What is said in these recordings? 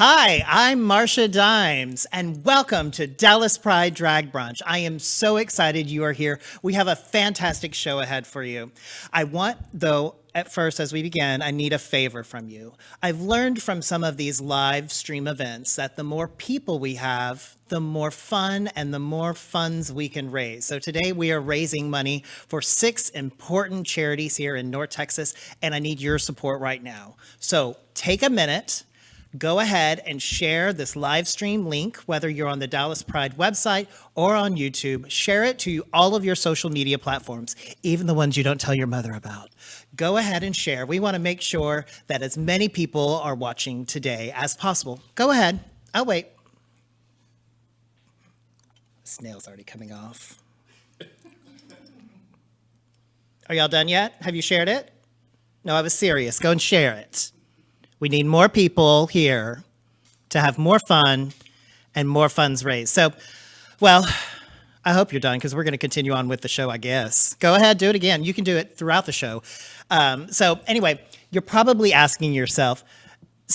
Hi, I'm Marcia Dimes, and welcome to Dallas Pride Drag Brunch. I am so excited you are here. We have a fantastic show ahead for you. I want, though, at first, as we begin, I need a favor from you. I've learned from some of these live stream events that the more people we have, the more fun and the more funds we can raise. So today we are raising money for 6 important charities here in North Texas, and I need your support right now. So take a minute. Go ahead and share this live stream link, whether you're on the Dallas Pride website or on YouTube. Share it to all of your social media platforms, even the ones you don't tell your mother about. Go ahead and share. We want to make sure that as many people are watching today as possible. Go ahead. I'll wait. Snail's already coming off. Are y'all done yet? Have you shared it? No, I was serious. Go and share it. We need more people here to have more fun and more funds raised. So, well, I hope you're done because we're going to continue on with the show, I guess. Go ahead, do it again. You can do it throughout the show. So anyway, you're probably asking yourself,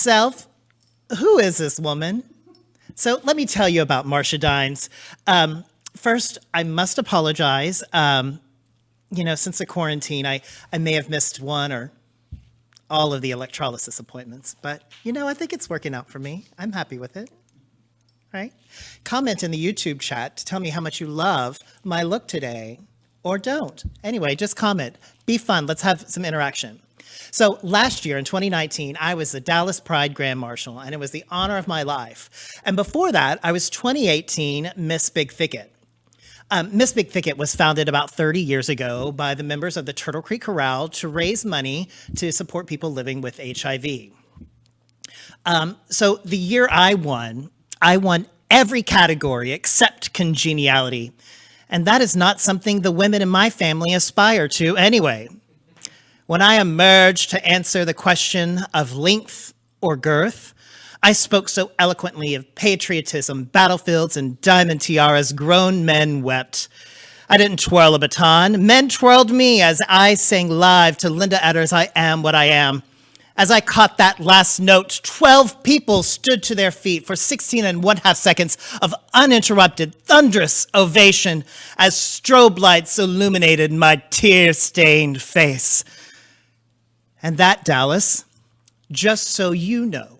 who is this woman? So let me tell you about Marcia Dimes. First, I must apologize. Since the quarantine, I may have missed one or all of the electrolysis appointments, but I think it's working out for me. I'm happy with it, right? Comment in the YouTube chat to tell me how much you love my look today, or don't. Anyway, just comment. Be fun. Let's have some interaction. So last year in 2019, I was the Dallas Pride Grand Marshal, and it was the honor of my life. And before that, I was 2018 Miss Big Thicket. Miss Big Thicket was founded about 30 years ago by the members of the Turtle Creek Corral to raise money to support people living with HIV. So the year I won every category except congeniality. And that is not something the women in my family aspire to anyway. When I emerged to answer the question of length or girth, I spoke so eloquently of patriotism, battlefields, and diamond tiaras, grown men wept. I didn't twirl a baton. Men twirled me as I sang live to Linda Edder's I Am What I Am. As I caught that last note, 12 people stood to their feet for 16.5 seconds of uninterrupted, thunderous ovation as strobe lights illuminated my tear-stained face. And that, Dallas, just so you know,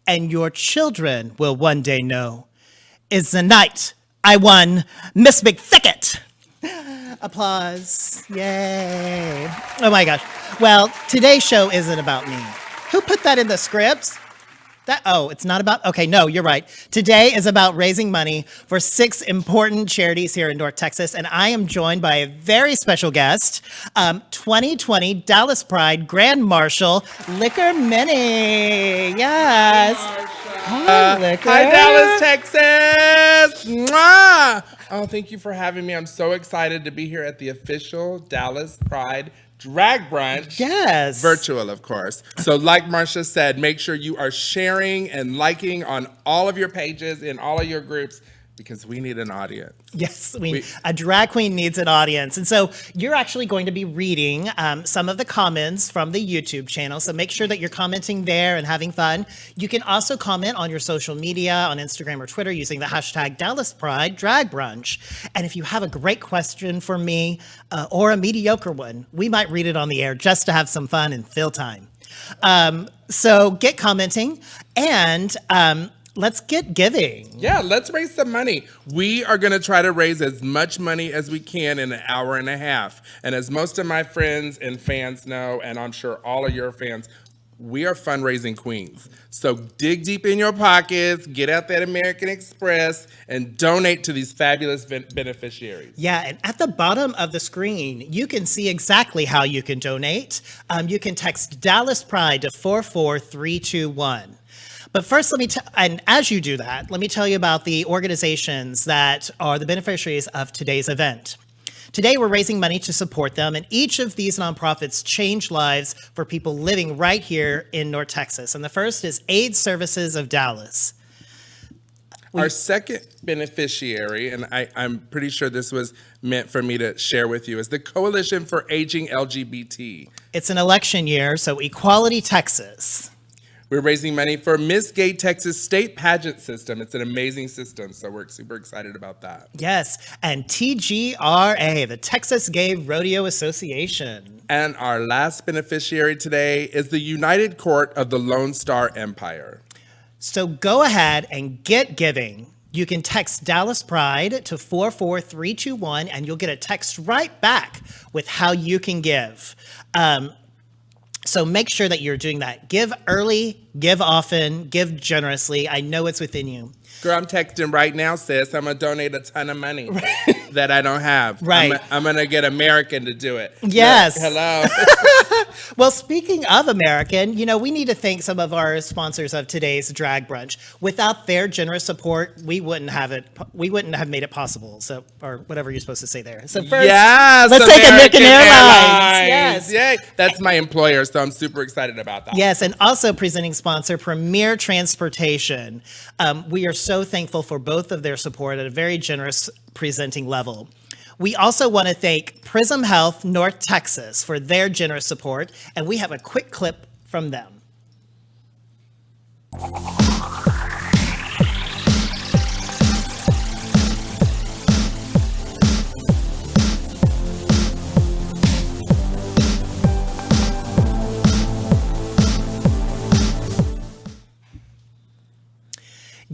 and your children will one day know, is the night I won Miss Big Thicket. Applause. Yay. Oh my gosh. Well, today's show isn't about me. Who put that in the scripts? It's not about, okay, no, you're right. Today is about raising money for 6 important charities here in North Texas, and I am joined by a very special guest, 2020 Dallas Pride Grand Marshal, Liquor Minnie. Yes. Hi, Liquor. Hi, Dallas, Texas. Mwah! Oh, thank you for having me. I'm so excited to be here at the official Dallas Pride Drag Brunch. Yes. Virtual, of course. So like Marcia said, make sure you are sharing and liking on all of your pages in all of your groups because we need an audience. Yes, a drag queen needs an audience. And so you're actually going to be reading some of the comments from the YouTube channel. So make sure that you're commenting there and having fun. You can also comment on your social media, on Instagram or Twitter using the hashtag Dallas Pride Drag Brunch. And if you have a great question for me or a mediocre one, we might read it on the air just to have some fun and fill time. So get commenting and let's get giving. Yeah, let's raise some money. We are going to try to raise as much money as we can in an hour and a half. And as most of my friends and fans know, and I'm sure all of your fans, we are fundraising queens. So dig deep in your pockets, get out that American Express, and donate to these fabulous beneficiaries. Yeah, and at the bottom of the screen, you can see exactly how you can donate. You can text Dallas Pride to 44321. But first, and as you do that, let me tell you about the organizations that are the beneficiaries of today's event. Today, we're raising money to support them, and each of these nonprofits change lives for people living right here in North Texas. And the first is AIDS Services of Dallas. Our second beneficiary, and I'm pretty sure this was meant for me to share with you, is the Coalition for Aging LGBT. It's an election year, so Equality Texas. We're raising money for Miss Gay Texas State Pageant System. It's an amazing system, so we're super excited about that. Yes, and TGRA, the Texas Gay Rodeo Association. And our last beneficiary today is the United Court of the Lone Star Empire. So go ahead and get giving. You can text Dallas Pride to 44321 and you'll get a text right back with how you can give. So make sure that you're doing that. Give early, give often, give generously. I know it's within you. Girl, I'm texting right now, sis. I'm going to donate a ton of money that I don't have. Right. I'm going to get American to do it. Yes. Look, hello. Well, speaking of American, we need to thank some of our sponsors of today's drag brunch. Without their generous support, we wouldn't have made it possible. So, or whatever you're supposed to say there. So first, yes, let's take American American Airlines. Yes. Yay. That's my employer, so I'm super excited about that. Yes, and also presenting sponsor, Premier Transportation. We are so thankful for both of their support at a very generous presenting level. We also want to thank Prism Health North Texas for their generous support, and we have a quick clip from them.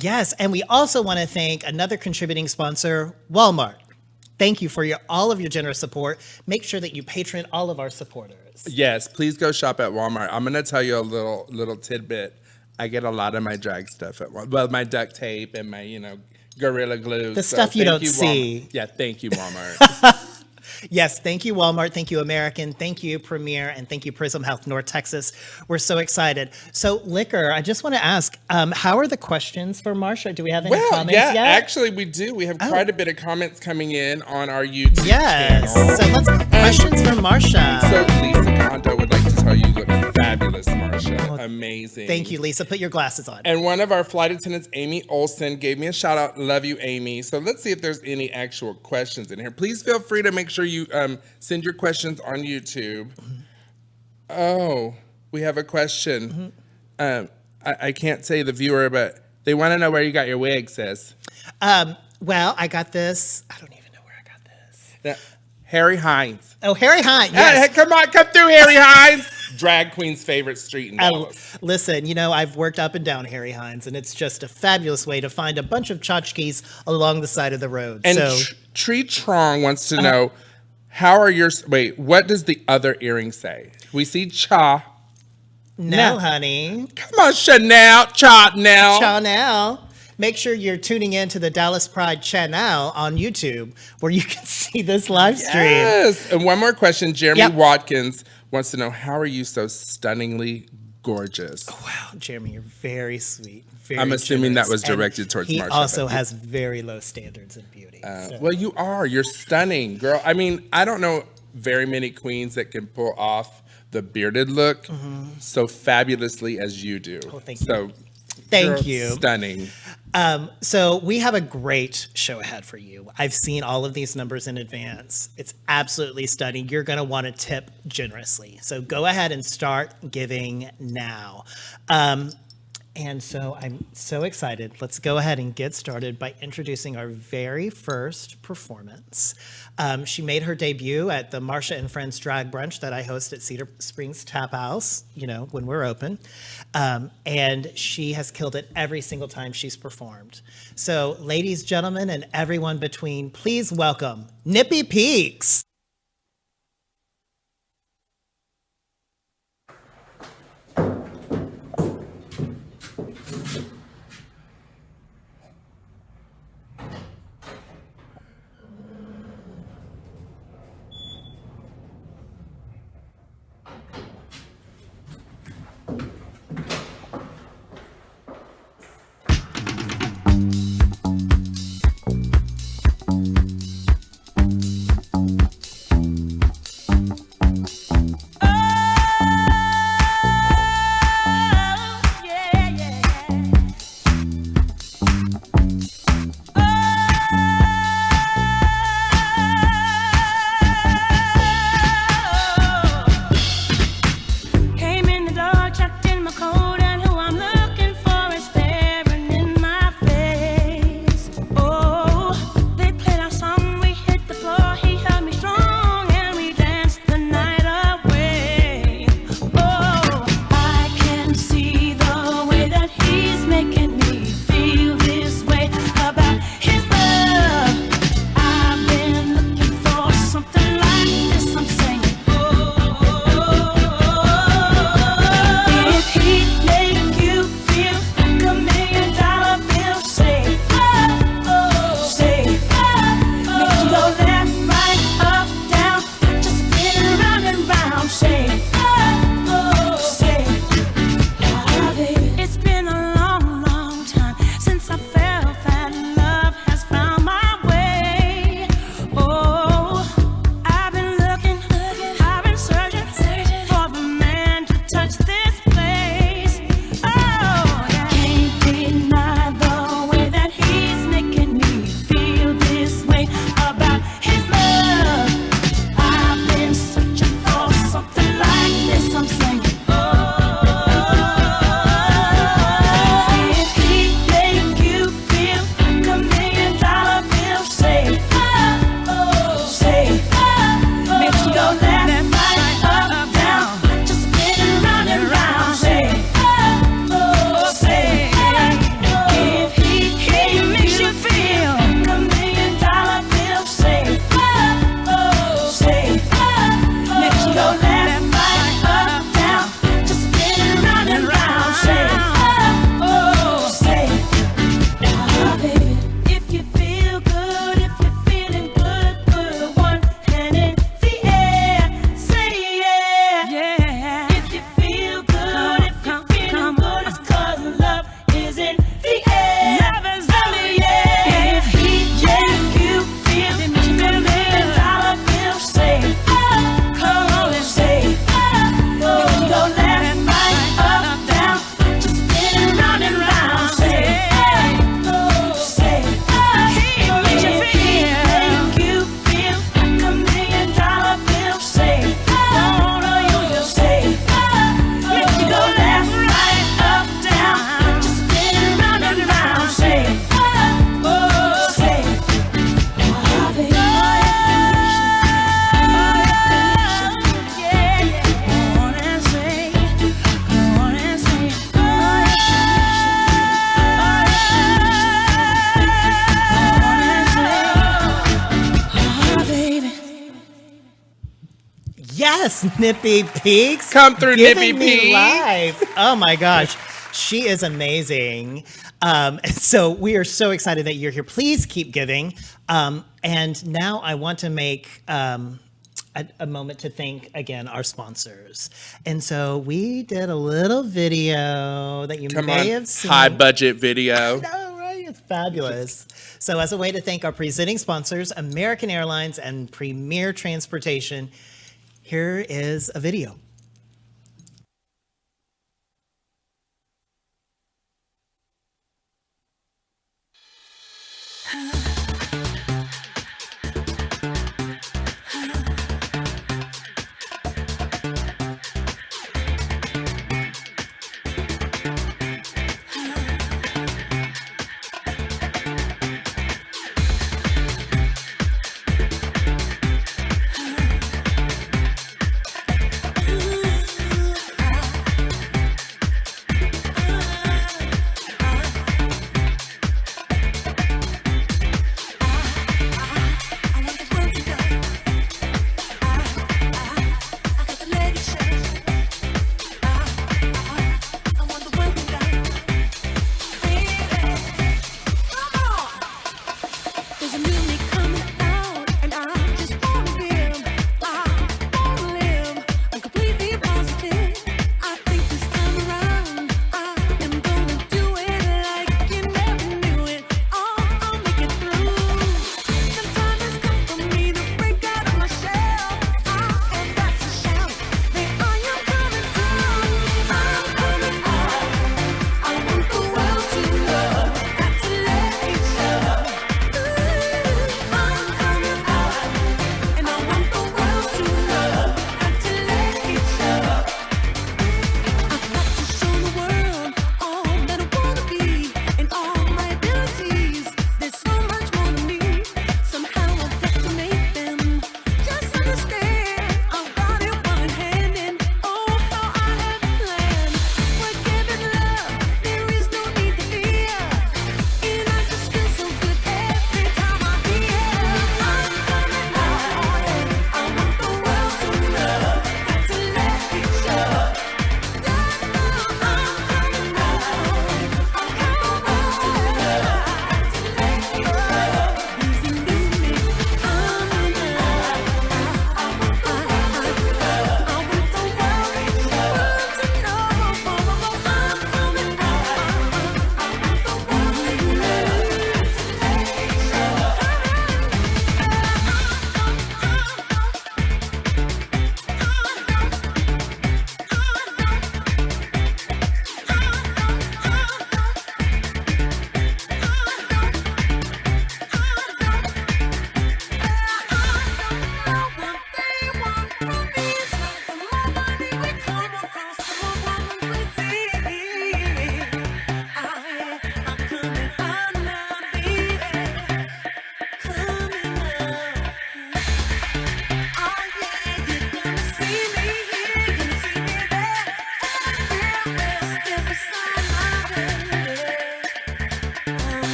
Yes, and we also want to thank another contributing sponsor, Walmart. Thank you for all of your generous support. Make sure that you patron all of our supporters. Yes, please go shop at Walmart. I'm going to tell you a little tidbit. I get a lot of my drag stuff at Walmart. Well, my duct tape and my, Gorilla Glue. The stuff you don't see. Walmart. Yeah, thank you, Walmart. Yes, thank you, Walmart. Thank you, American. Thank you, Premier. And thank you, Prism Health North Texas. We're so excited. So, Liquor, I just want to ask, how are the questions for Marsha? Do we have any comments yet? Actually, we do. We have quite a bit of comments coming in on our YouTube Yes. channel. So, questions for Marsha. So, Lisa Condo would like to tell you look fabulous, Marsha. Amazing. Thank you, Lisa. Put your glasses on. And one of our flight attendants, Amy Olson, gave me a shout out. Love you, Amy. So let's see if there's any actual questions in here. Please feel free to make sure you send your questions on YouTube. Oh, we have a question. I can't say the viewer, but they want to know where you got your wig, sis. Well, I got this. I don't even know where I got this. Now, Harry Hines. Oh, Harry Hines. Yes. Hey, come through, Harry Hines. Drag queen's favorite street in Dallas. Listen, I've worked up and down Harry Hines, and it's just a fabulous way to find a bunch of tchotchkes along the side of the road. And so, Tree Trong wants to know, what does the other earring say? We see cha. no, honey. Come on, Chanel. Make sure you're tuning in to the Dallas Pride channel on YouTube where you can see this live stream. Yes. And one more question. Jeremy Yep. Watkins wants to know, how are you so stunningly gorgeous? Wow, Jeremy, you're very sweet. I'm assuming generous, that was and directed towards he Marsha. He also has very low standards in beauty. Well, you are. You're stunning, girl. I mean, I don't know very many queens that can pull off the bearded look so fabulously as you do. Oh, thank you. So, Thank you. Stunning. So we have a great show ahead for you. I've seen all of these numbers in advance. It's absolutely stunning. You're going to want to tip generously. So go ahead and start giving now. And so I'm so excited. Let's go ahead and get started by introducing our very first performance. She made her debut at the Marsha and Friends Drag Brunch that I host at Cedar Springs Tap House, when we're open. And she has killed it every single time she's performed. So, ladies, gentlemen, and everyone between, please welcome Nippy Peaks. Yes, Nippy Peaks. Come through, giving Nippy me Peaks. life. Oh my gosh. She is amazing. So we are so excited that you're here. Please keep giving. And now I want to make a moment to thank again our sponsors. And so we did a little video that you may have seen. High budget video. No, right? It's fabulous. So as a way to thank our presenting sponsors, American Airlines and Premier Transportation, here is a video.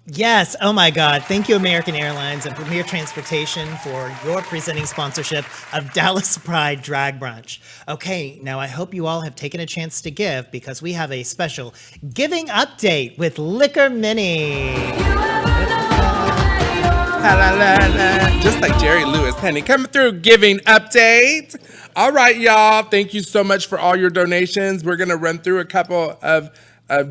Yes. Oh my God. Thank you, American Airlines and Premier Transportation, for your presenting sponsorship of Dallas Pride Drag Brunch. Okay, now I hope you all have taken a chance to give, because we have a special giving update with Liquor Mini. Just like Jerry Lewis, honey, coming through, giving update. All right, y'all. Thank you so much for all your donations. We're going to run through a couple of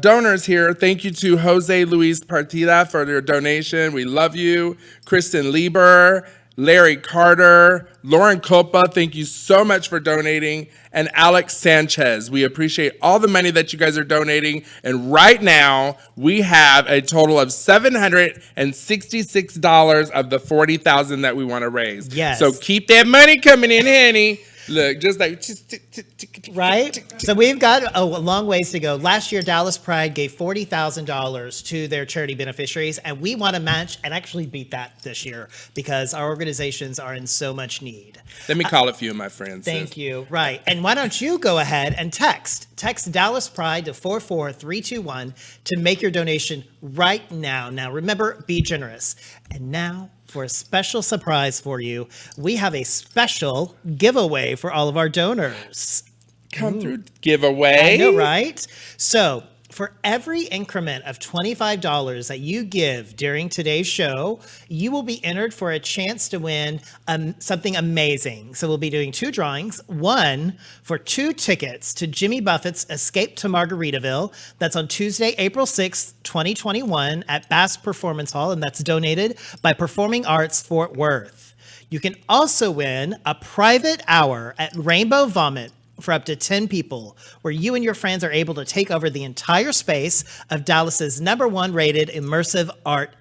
donors here. Thank you to Jose Luis Partida for their donation. We love you. Kristen Lieber, Larry Carter, Lauren Culpa, thank you so much for donating. And Alex Sanchez. We appreciate all the money that you guys are donating. And right now, we have a total of $766 of the $40,000 that we want to raise. Yes. So keep that money coming in, honey. Look, just like... Right? So we've got a long ways to go. Last year, Dallas Pride gave $40,000 to their charity beneficiaries, and we want to match and actually beat that this year, because our organizations are in so much need. Let me call a few of my friends. Thank you. Right. And why don't you go ahead and text Dallas Pride to 44321 to make your donation right now. Now, remember, be generous. And now, for a special surprise for you. We have a special giveaway for all of our donors. Come through giveaway. I know, right? So for every increment of $25 that you give during today's show, you will be entered for a chance to win something amazing. So we'll be doing 2 drawings, one for 2 tickets to Jimmy Buffett's Escape to Margaritaville. That's on Tuesday, April 6th, 2021 at Bass Performance Hall, and that's donated by Performing Arts Fort Worth. You can also win a private hour at Rainbow Vomit for up to 10 people, where you and your friends are able to take over the entire space of Dallas's #1 rated immersive art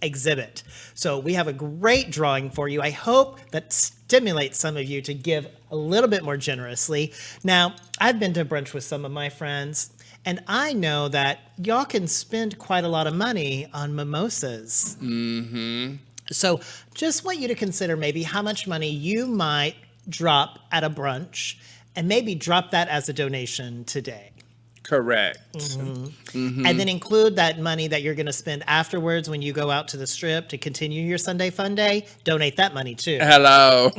exhibit. So we have a great drawing for you. I hope that stimulates some of you to give a little bit more generously. Now, I've been to brunch with some of my friends, and I know that y'all can spend quite a lot of money on mimosas. So just want you to consider maybe how much money you might drop at a brunch, and maybe drop that as a donation today. Correct. And then include that money that you're going to spend afterwards when you go out to the strip to continue your Sunday fun day. Donate that money too. Hello.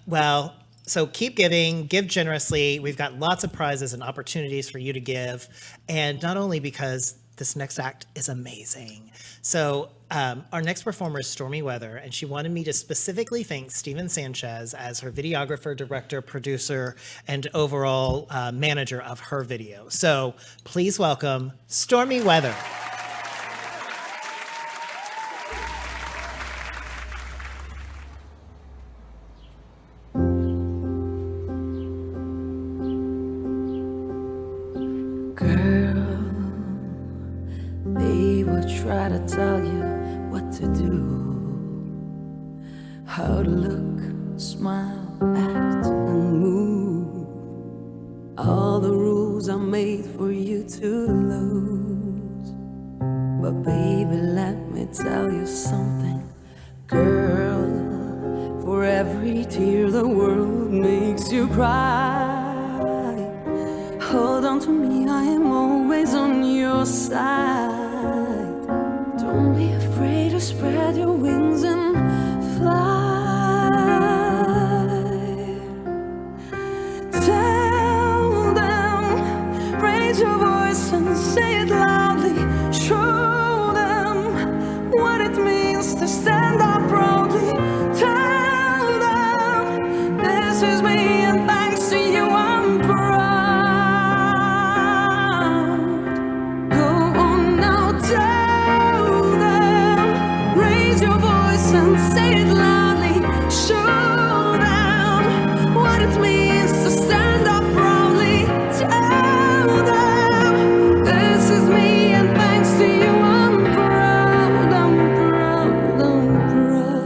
Well, so keep giving, give generously. We've got lots of prizes and opportunities for you to give. And not only because this next act is amazing. So our next performer is Stormy Weather, and she wanted me to specifically thank Steven Sanchez as her videographer, director, producer, and overall manager of her video. So please welcome Stormy Weather. Try to tell you what to do, how to look, smile, act, and move. All the rules are made for you to lose. But baby, let me tell you something, girl. For every tear the world makes you cry, hold on to me, I am always on your side. Don't be afraid to spread your wings and fly. Tell them, raise your voice and say it loudly. Show them what it means to stand up proudly. Tell them, this is me and thanks to you I'm proud. Go on now, and say it loudly, show them what it means to stand up proudly. Tell them, this is me and thanks to you I'm proud, I'm proud, I'm proud.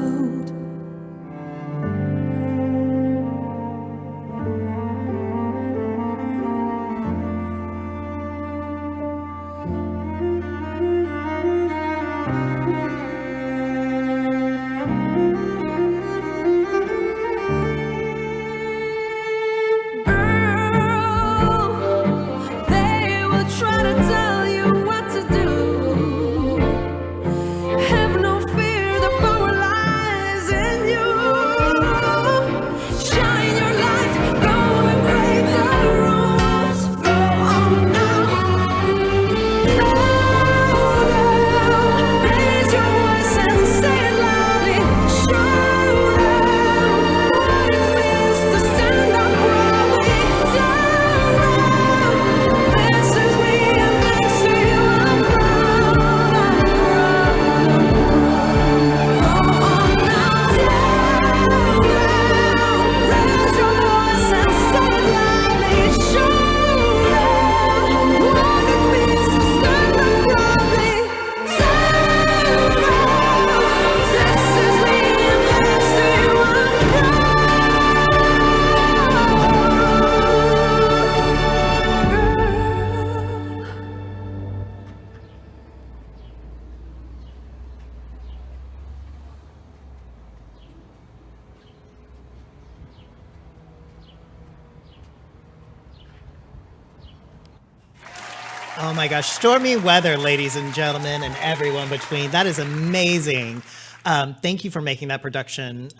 Oh my gosh, stormy weather, ladies and gentlemen, and everyone between. That is amazing. Thank you for making that production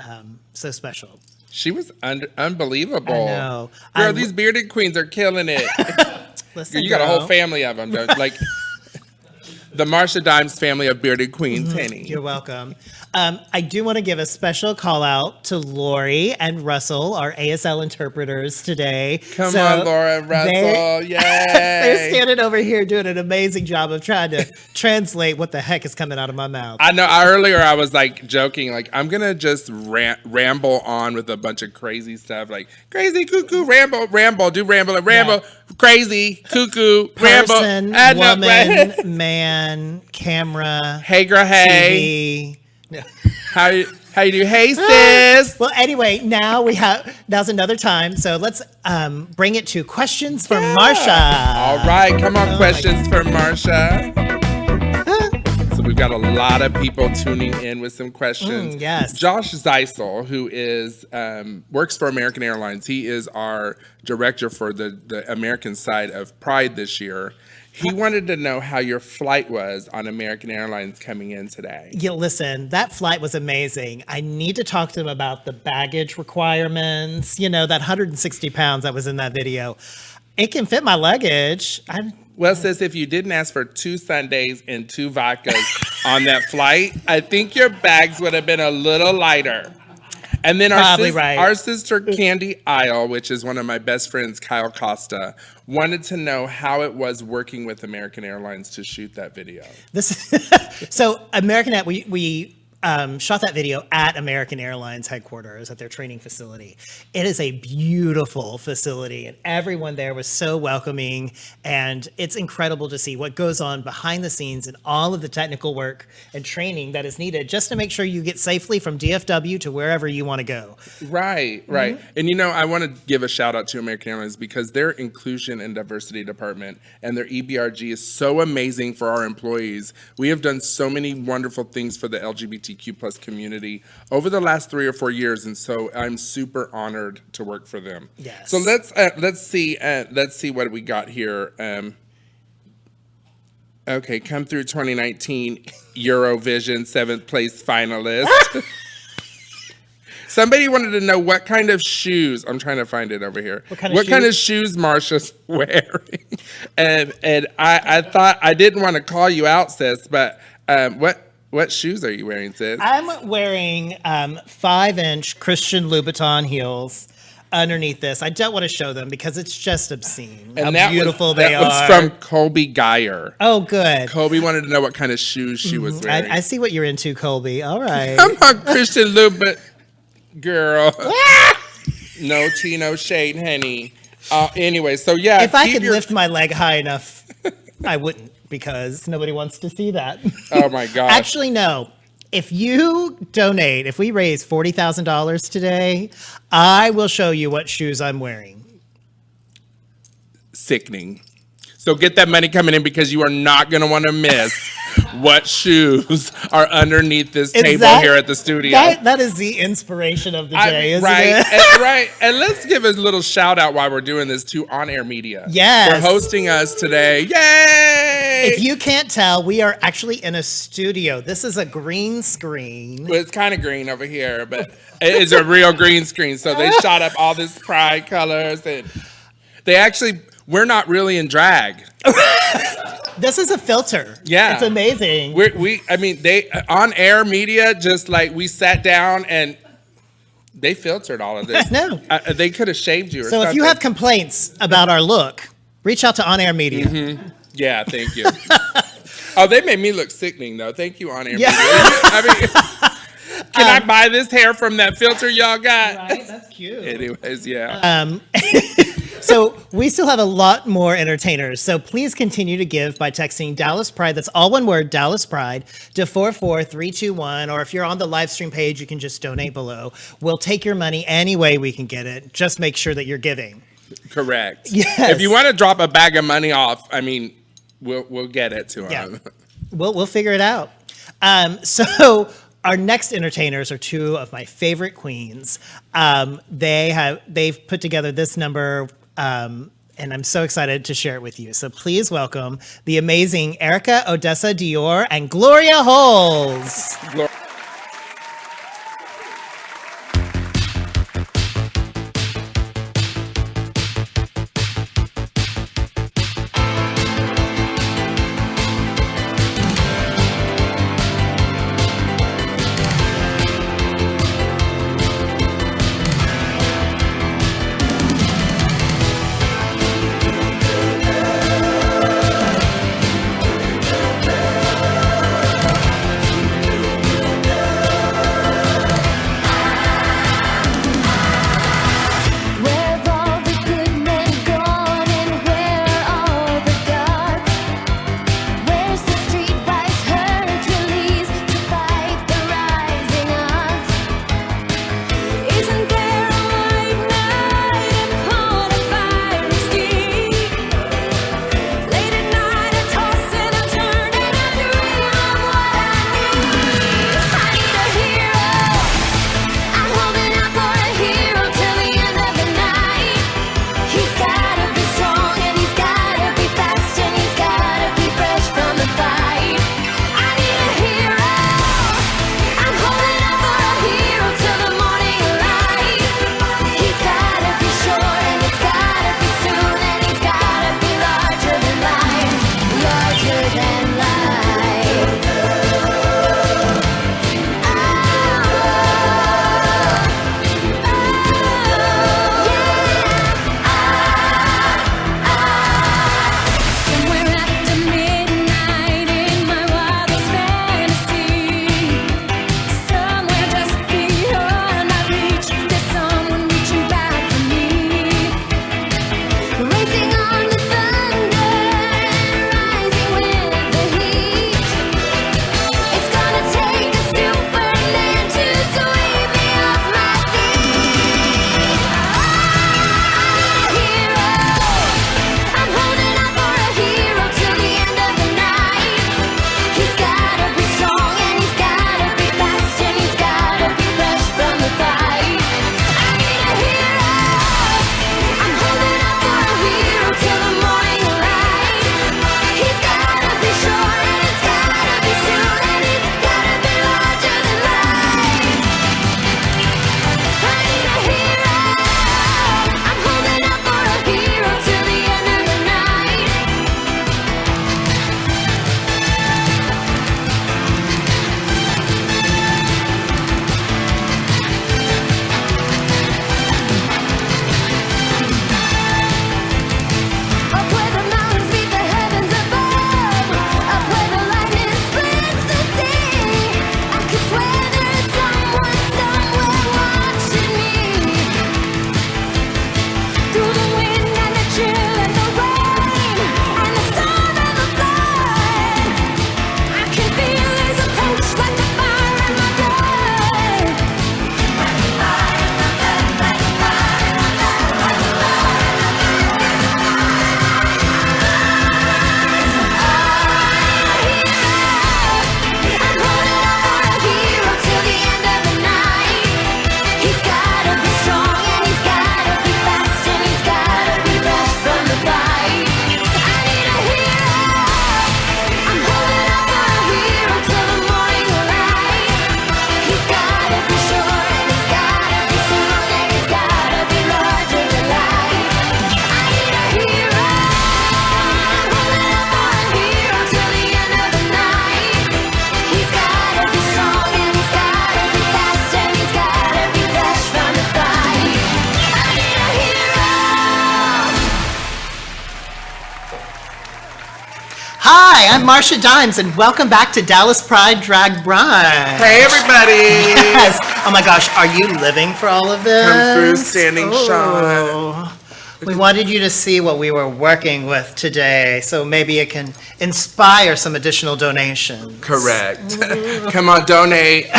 so special. She was unbelievable. I know. Girl, these bearded queens are killing it. Listen, You got a whole girl. family of them. Like the Marsha Dimes family of bearded queens, honey. You're welcome. I do want to give a special call out to Lori and Russell, our ASL interpreters today. Come So on, Laura and Russell. They're Yay. standing over here doing an amazing job of trying to translate what the heck is coming out of my mouth. I know earlier I was like joking, like I'm going to just ramble on with a bunch of crazy stuff, like crazy, cuckoo, ramble, do ramble, and ramble, crazy, cuckoo, Person, ramble. woman, man, camera, Hey, girl, hey. TV. No. How you do? Hey, sis. Well, anyway, now's another time. So let's bring it to questions for Marsha. All right, come on, Oh, questions for Marsha. So we've got a lot of people tuning in with some questions. Yes. Josh Zeisel, who is works for American Airlines, he is our director for the American side of Pride this year. He wanted to know how your flight was on American Airlines coming in today. Yeah, listen, that flight was amazing. I need to talk to him about the baggage requirements. You know, that 160 pounds that was in that video. It can fit my luggage. Well, sis, if you didn't ask for 2 sundaes and 2 vodkas on that flight, I think your bags would have been a little lighter. And then our sister Candy Isle, which is one of my best friends, Kyle Costa, wanted to know how it was working with American Airlines to shoot that video. So American, we shot that video at American Airlines headquarters at their training facility. It is a beautiful facility, and everyone there was so welcoming. And it's incredible to see what goes on behind the scenes and all of the technical work and training that is needed just to make sure you get safely from DFW to wherever you want to go. Right. And you know, I want to give a shout out to American Airlines because their inclusion and diversity department and their EBRG is so amazing for our employees. We have done so many wonderful things for the LGBTQ+ community over the last 3 or 4 years, and so I'm super honored to work for them. Yes. So let's see what we got here. Okay, come through 2019 Eurovision 7th place finalist. Somebody wanted to know what kind of shoes. I'm trying to find it over here. What kind of shoes Marsha's wearing? And I thought I didn't want to call you out, sis, but what shoes are you wearing, sis? I'm wearing 5-inch Christian Louboutin heels underneath this. I don't want to show them because it's just obscene And how beautiful they are. That was from Colby Geyer. Oh, good. Colby wanted to know what kind of shoes she was wearing. I see what you're into, Colby. All right. Come on, Christian Louboutin, girl. No tea, no shade, honey. Anyway, so yeah. If I could lift my leg high enough, I wouldn't, because nobody wants to see that. Oh my gosh. Actually, no. If you donate, if we raise $40,000 today, I will show you what shoes I'm wearing. Sickening. So get that money coming in because you are not going to want to miss what shoes are underneath this table here at the studio. That is the inspiration of the day, isn't it? Right. And let's give a little shout out while we're doing this to On Air Media. Yes. For hosting us today. Yay! If you can't tell, we are actually in a studio. This is a green screen. Well, it's kind of green over here, but it is a real green screen. So they shot up all this pride colors, and we're not really in drag. This is a filter. Yeah. It's amazing. They On Air Media, just like we sat down and they filtered all of this. No. They could have shaved you or So something. if you have complaints about our look, reach out to On Air Media. Mm-hmm. Yeah, thank you. Oh, they made me look sickening, though. Thank you, On Air Yeah. Media. Can I buy this hair from that filter y'all got? Right? That's cute. Anyways, yeah. So we still have a lot more entertainers. So please continue to give by texting Dallas Pride. That's all one word, Dallas Pride, to 44321. Or if you're on the live stream page, you can just donate below. We'll take your money any way we can get it. Just make sure that you're giving. Correct. Yes. If you want to drop a bag of money off, we'll get it to them. Yeah. We'll figure it out. So our next entertainers are two of my favorite queens. They've put together this number. and I'm so excited to share it with you. So please welcome the amazing Erica Odessa Dior and Gloria Holes. Hi, I'm Marcia Dimes, and welcome back to Dallas Pride Drag Brunch. Hey, everybody. Yes. Oh my gosh, are you living for all of this? Come through, standing shot. We wanted you to see what we were working with today, so maybe it can inspire some additional donations. Correct. Come on, donate.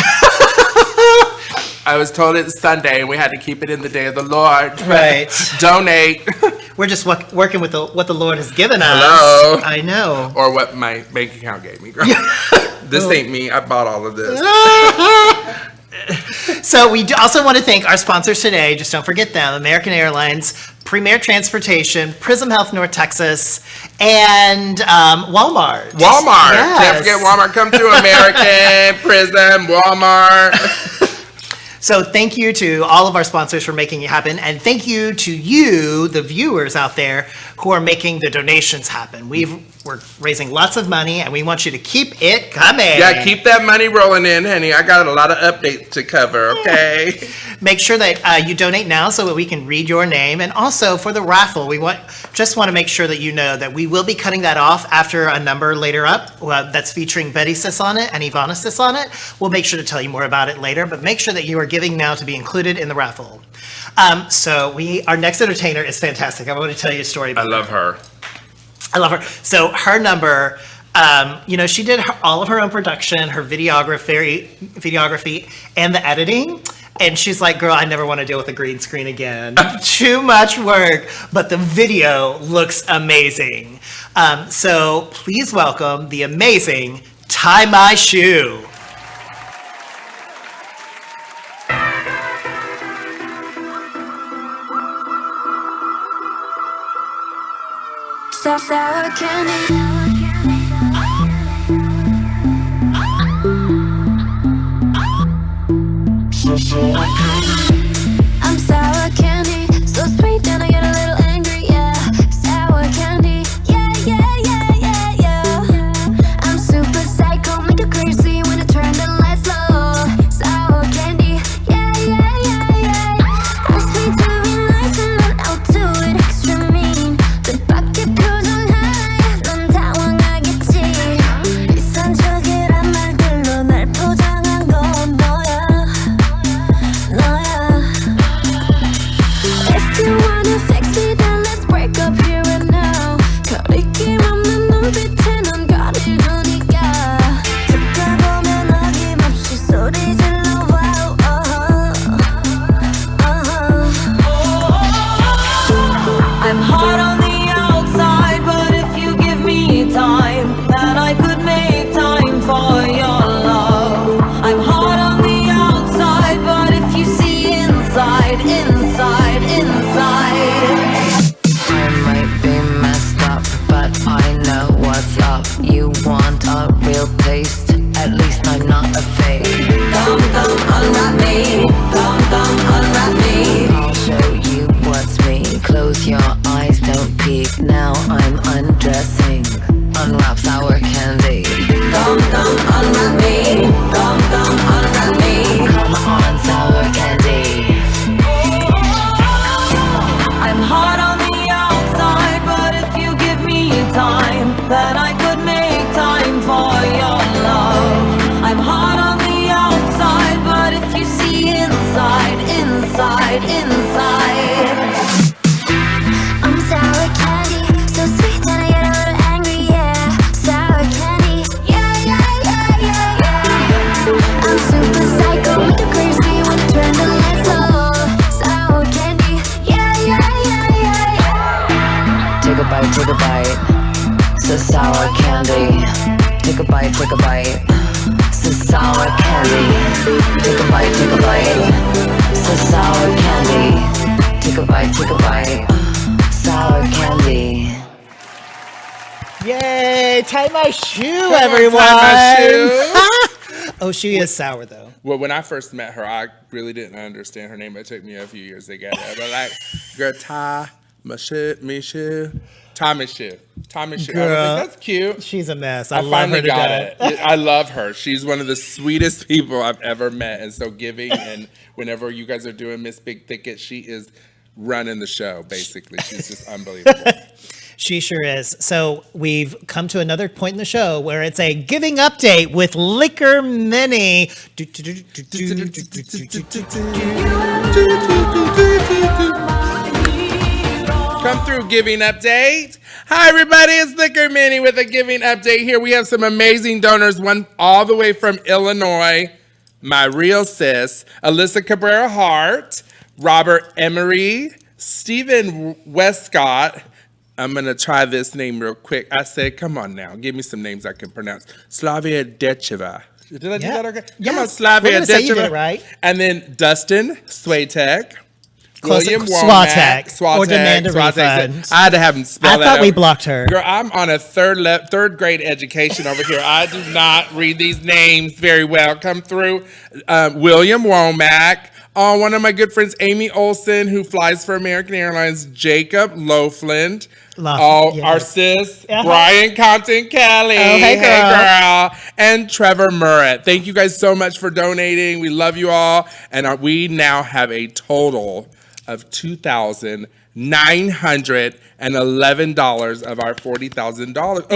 I was told it's Sunday, and we had to keep it in the day of the Lord. Right. Donate. We're just working with what the Lord has given us. Hello. I know. Or what my bank account gave me, girl. This ain't me. I bought all of this. So we also want to thank our sponsors today. Just don't forget them. American Airlines, Premier Transportation, Prism Health North Texas, and Walmart. Walmart. Yes. Can't forget Walmart. Come to American, Prism, Walmart. So thank you to all of our sponsors for making it happen. And thank you to you, the viewers out there, who are making the donations happen. We're raising lots of money, and we want you to keep it coming. Yeah, keep that money rolling in, honey. I got a lot of updates to cover, okay? Make sure that you donate now so that we can read your name. And also for the raffle, we just want to make sure that you know that we will be cutting that off after a number later up that's featuring Betty Sis on it and Ivana Sis on it. We'll make sure to tell you more about it later, but make sure that you are giving now to be included in the raffle. So our next entertainer is fantastic. I want to tell you a story about I love her. I love her. So her number, she did all of her own production, her videography, and the editing. And she's like, girl, I never want to deal with a green screen again. Too much work. But the video looks amazing. So please welcome the amazing Tie My Shoe. Sour candy. I'm sour candy, so sweet, then I get a little angry, yeah. Sour candy, yeah. I'm super psycho, make you crazy when I turn the lights low. Sour candy, yeah. Ask me to be nice and then I'll do it extra mean. The bucket goes on high, 넌 당황하겠지. 이상적이란 말들로 날 포장한 건 너야. If you wanna fix me, then let's break up here and now. 거리낌 없는 눈빛에 넌 거리를 두니까. 듣다보면 어김없이 소리 질러. Wow, I'm hot on the outside, but if you give me time, then I could make time for your love. I'm hot on the outside, but if you see inside. I might be messed up, but I know what's up. You want a real taste? At least I'm not a fake. Come, unwrap me. Come, unwrap me. I'll show you what's me. Close your eyes, don't peek. Now I'm undressing. Unwrap sour candy. Come, unwrap me. Come, unwrap me. Come on, sour candy. I'm hot on the outside, but if you give me time, then I could make time for your love. I'm hot on the outside, but if you see inside. I'm sour candy, so sweet that I get a little angry, yeah. Sour candy, yeah. I'm super psycho, make you crazy when I turn the lights low. Sour candy, yeah. Take a bite. So sour candy. Take a bite. So sour candy. Take a bite. So sour candy. Take a bite. Sour candy. Yay! Tie My Shoe, Come on, everyone! Tie My Shoe. Oh, she is sour, though. Well, when I first met her, I really didn't understand her name. It took me a few years to get it. But like, girl, tie my shoe. Tommy Shoe. I was Girl. like, that's cute. She's a mess. I love finally her to got death. it. I love her. She's one of the sweetest people I've ever met, and so giving. And whenever you guys are doing Miss Big Thicket, she is running the show. Basically, she's just unbelievable. She sure is. So we've come to another point in the show where it's a giving update with Liquor Mini. Come through, giving update. Hi, everybody. It's Liquor Mini with a giving update here. We have some amazing donors, one all the way from Illinois, my real sis, Alyssa Cabrera Hart, Robert Emery, Stephen Westcott. I'm going to try this name real quick. I said, come on now. Give me some names I can pronounce. Slavia Decheva. Did I do that okay? Come on, Slavia We're gonna say you Decheva. did it right. And then Dustin Swatek, William Swatek, or demand a refund. I had to have him spell that I thought we out. blocked her. Girl, I'm on a third grade education over here. I do not read these names very well. Come through. William Womack. Oh, one of my good friends, Amy Olson, who flies for American Airlines. Jacob Lofland. Our sis, Brian Compton Kelly. Oh, hey, girl. And Trevor Murrett. Thank you guys so much for donating. We love you all. And we now have a total of $2,911 of our $40,000.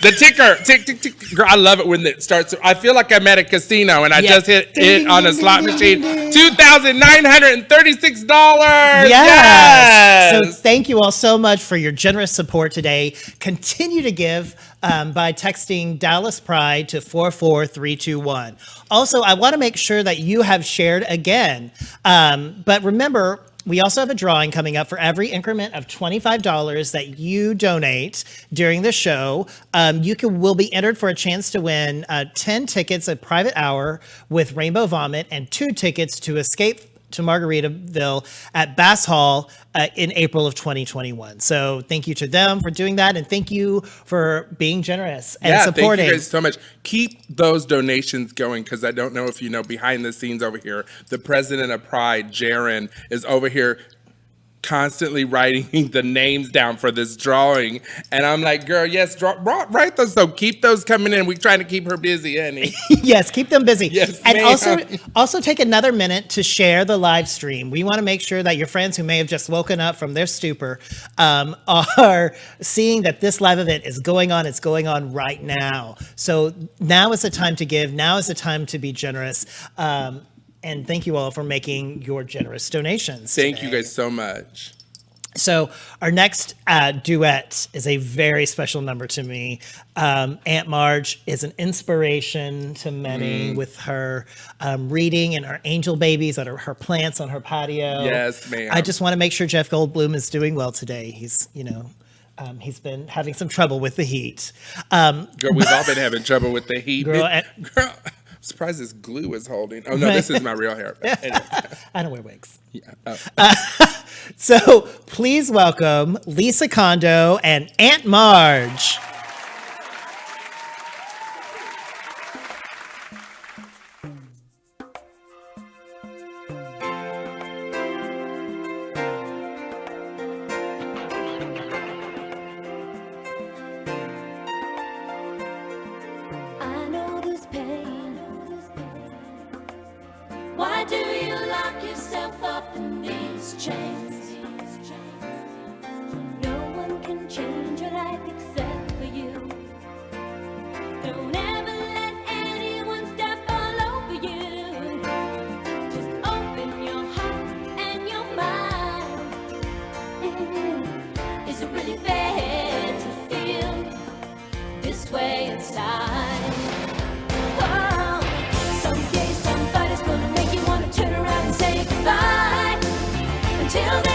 The ticker, tick, tick, tick. Girl, I love it when it starts. I feel like I'm at a casino and I just hit it on a slot machine. $2,936. Yes. So thank you all so much for your generous support today. Continue to give by texting Dallas Pride to 44321. Also, I want to make sure that you have shared again. But remember, we also have a drawing coming up for every increment of $25 that you donate during the show. Will be entered for a chance to win 10 tickets, a private hour with Rainbow Vomit, and 2 tickets to Escape to Margaritaville at Bass Hall in April of 2021. So thank you to them for doing that, and thank you for being generous and supporting. Thank you guys so much. Keep those donations going, because I don't know if you know, behind the scenes over here, the president of Pride, Jaron, is over here constantly writing the names down for this drawing, and I'm like, girl, yes, write those. So keep those coming in. We're trying to keep her busy, honey. Yes, keep them busy. Yes, and ma'am. also take another minute to share the live stream. We want to make sure that your friends who may have just woken up from their stupor are seeing that this live event is going on. It's going on right now. So now is the time to give. Now is the time to be generous. And thank you all for making your generous donations. Thank you guys so much. So our next duet is a very special number to me. Aunt Marge is an inspiration to many with her reading and her angel babies, and her plants on her patio. Yes, ma'am. I just want to make sure Jeff Goldblum is doing well today. He's he's been having some trouble with the heat. Girl, we've all been having trouble with the heat. Girl, I'm surprised this glue is holding. Oh, no, this is my real hair. Anyway. I don't wear wigs. Yeah. So please welcome Lisa Condo and Aunt Marge. Why do you lock yourself up in these chains? No one can change your life except for you. Don't ever let anyone step all over you. Just open your heart and your mind. Is it really fair to feel this way inside? Someday somebody's gonna make you wanna turn around and say goodbye. Until then,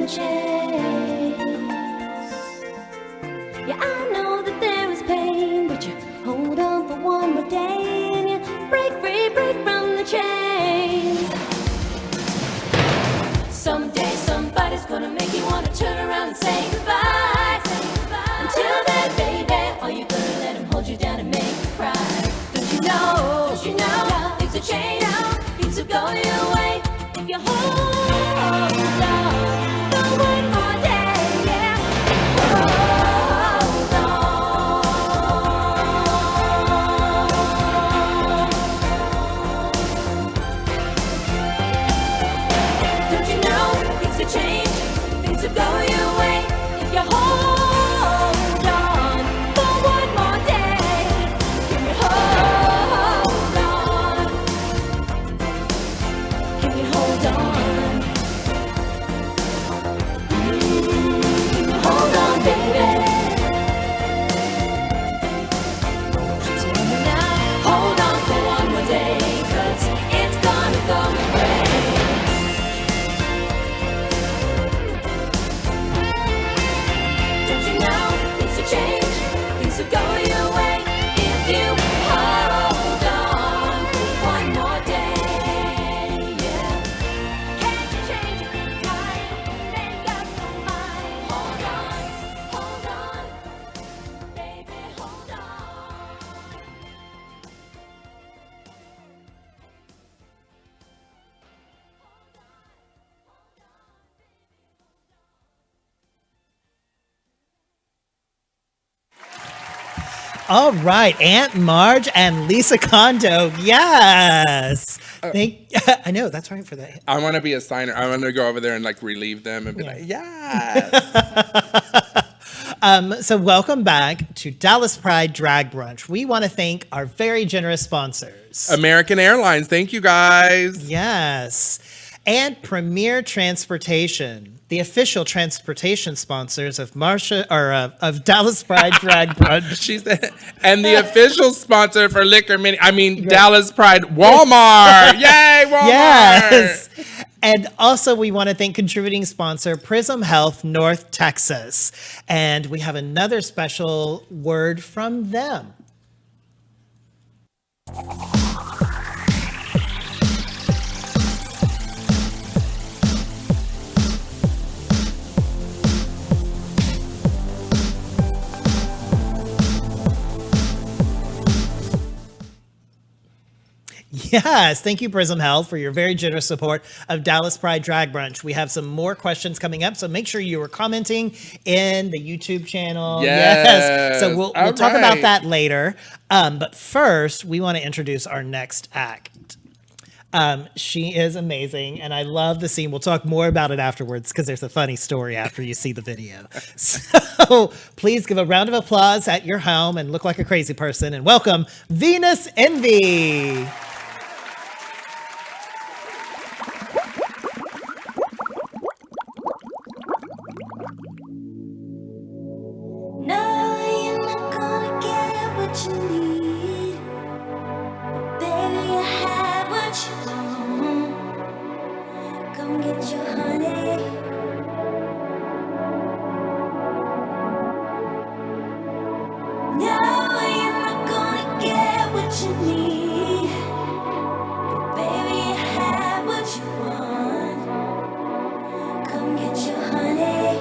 the chase. Yeah, I know that there is pain, but you hold on for one more day and you break free, break from the chains. Someday somebody's gonna make you wanna turn around and say goodbye. Until then, baby, are you gonna let him hold you down and make you cry? Don't you know things will change, things will go your way if you hold on for one more day, yeah. Hold on. Don't you know things will change, things will go your way if you hold on for one more day. Can you hold on? Can you hold on? Hold on, baby. Tell me now. Hold on for one more day, 'cause it's gonna go away. Don't you know things will change, things will go your way if you hold on for one more day, yeah. Can't you change it this time? Ain't got no mind. Hold on, baby, hold on. All right, Aunt Marge and Lisa Condo. Yes. I know, that's right for that. I want to be a signer. I want to go over there and like relieve them and be like, yes. So welcome back to Dallas Pride Drag Brunch. We want to thank our very generous sponsors. American Airlines. Thank you guys. Yes. And Premier Transportation, the official transportation sponsors of of Dallas Pride Drag Brunch. She said, and the official sponsor for Dallas Pride, Walmart. Yay, Walmart. Yes. And also we want to thank contributing sponsor Prism Health North Texas. And we have another special word from them. Yes, thank you, Prism Health, for your very generous support of Dallas Pride Drag Brunch. We have some more questions coming up, so make sure you are commenting in the YouTube channel. Yes. So we'll talk about that later. But first, we want to introduce our next act. She is amazing, and I love the scene. We'll talk more about it afterwards because there's a funny story after you see the video. So please give a round of applause at your home and look like a crazy person, and welcome Venus Envy. No, you're not gonna get what you need. Baby, you have what you want. Come get your honey. No, you're not gonna get what you need. Baby, you have what you want. Come get your honey.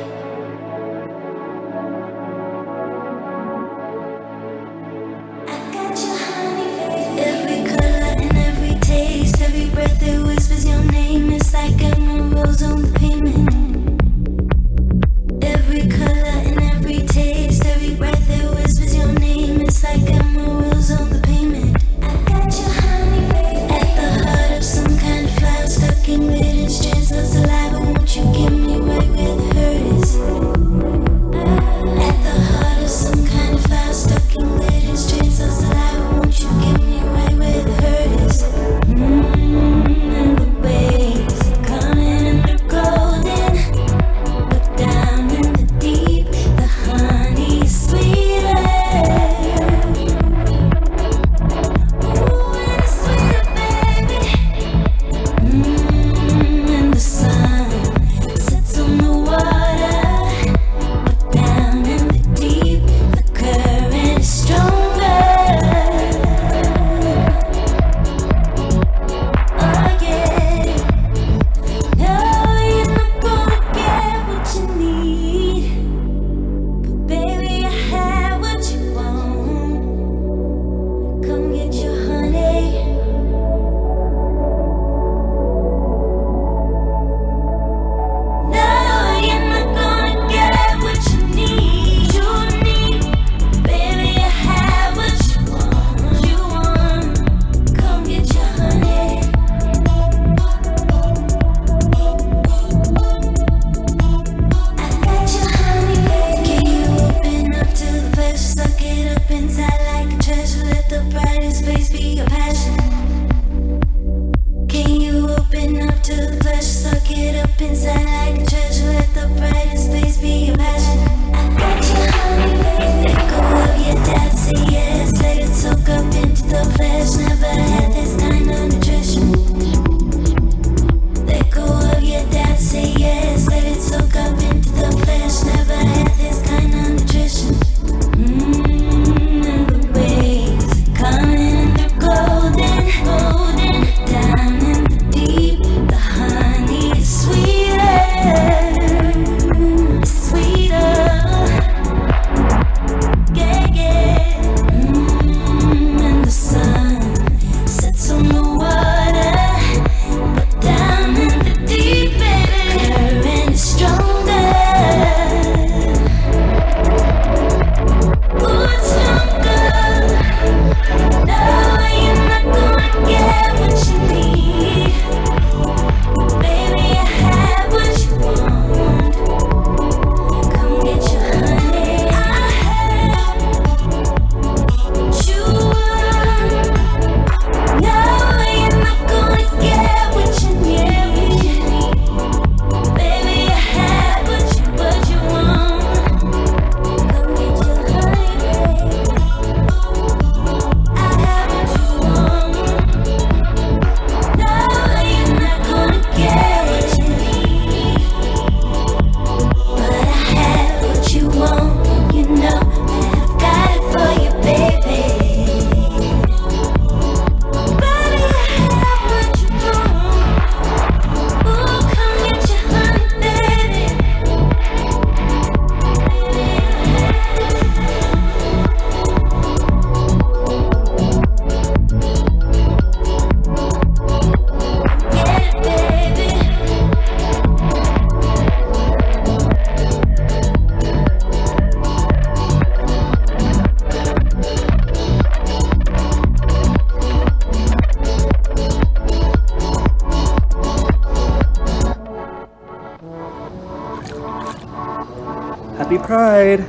Happy Pride.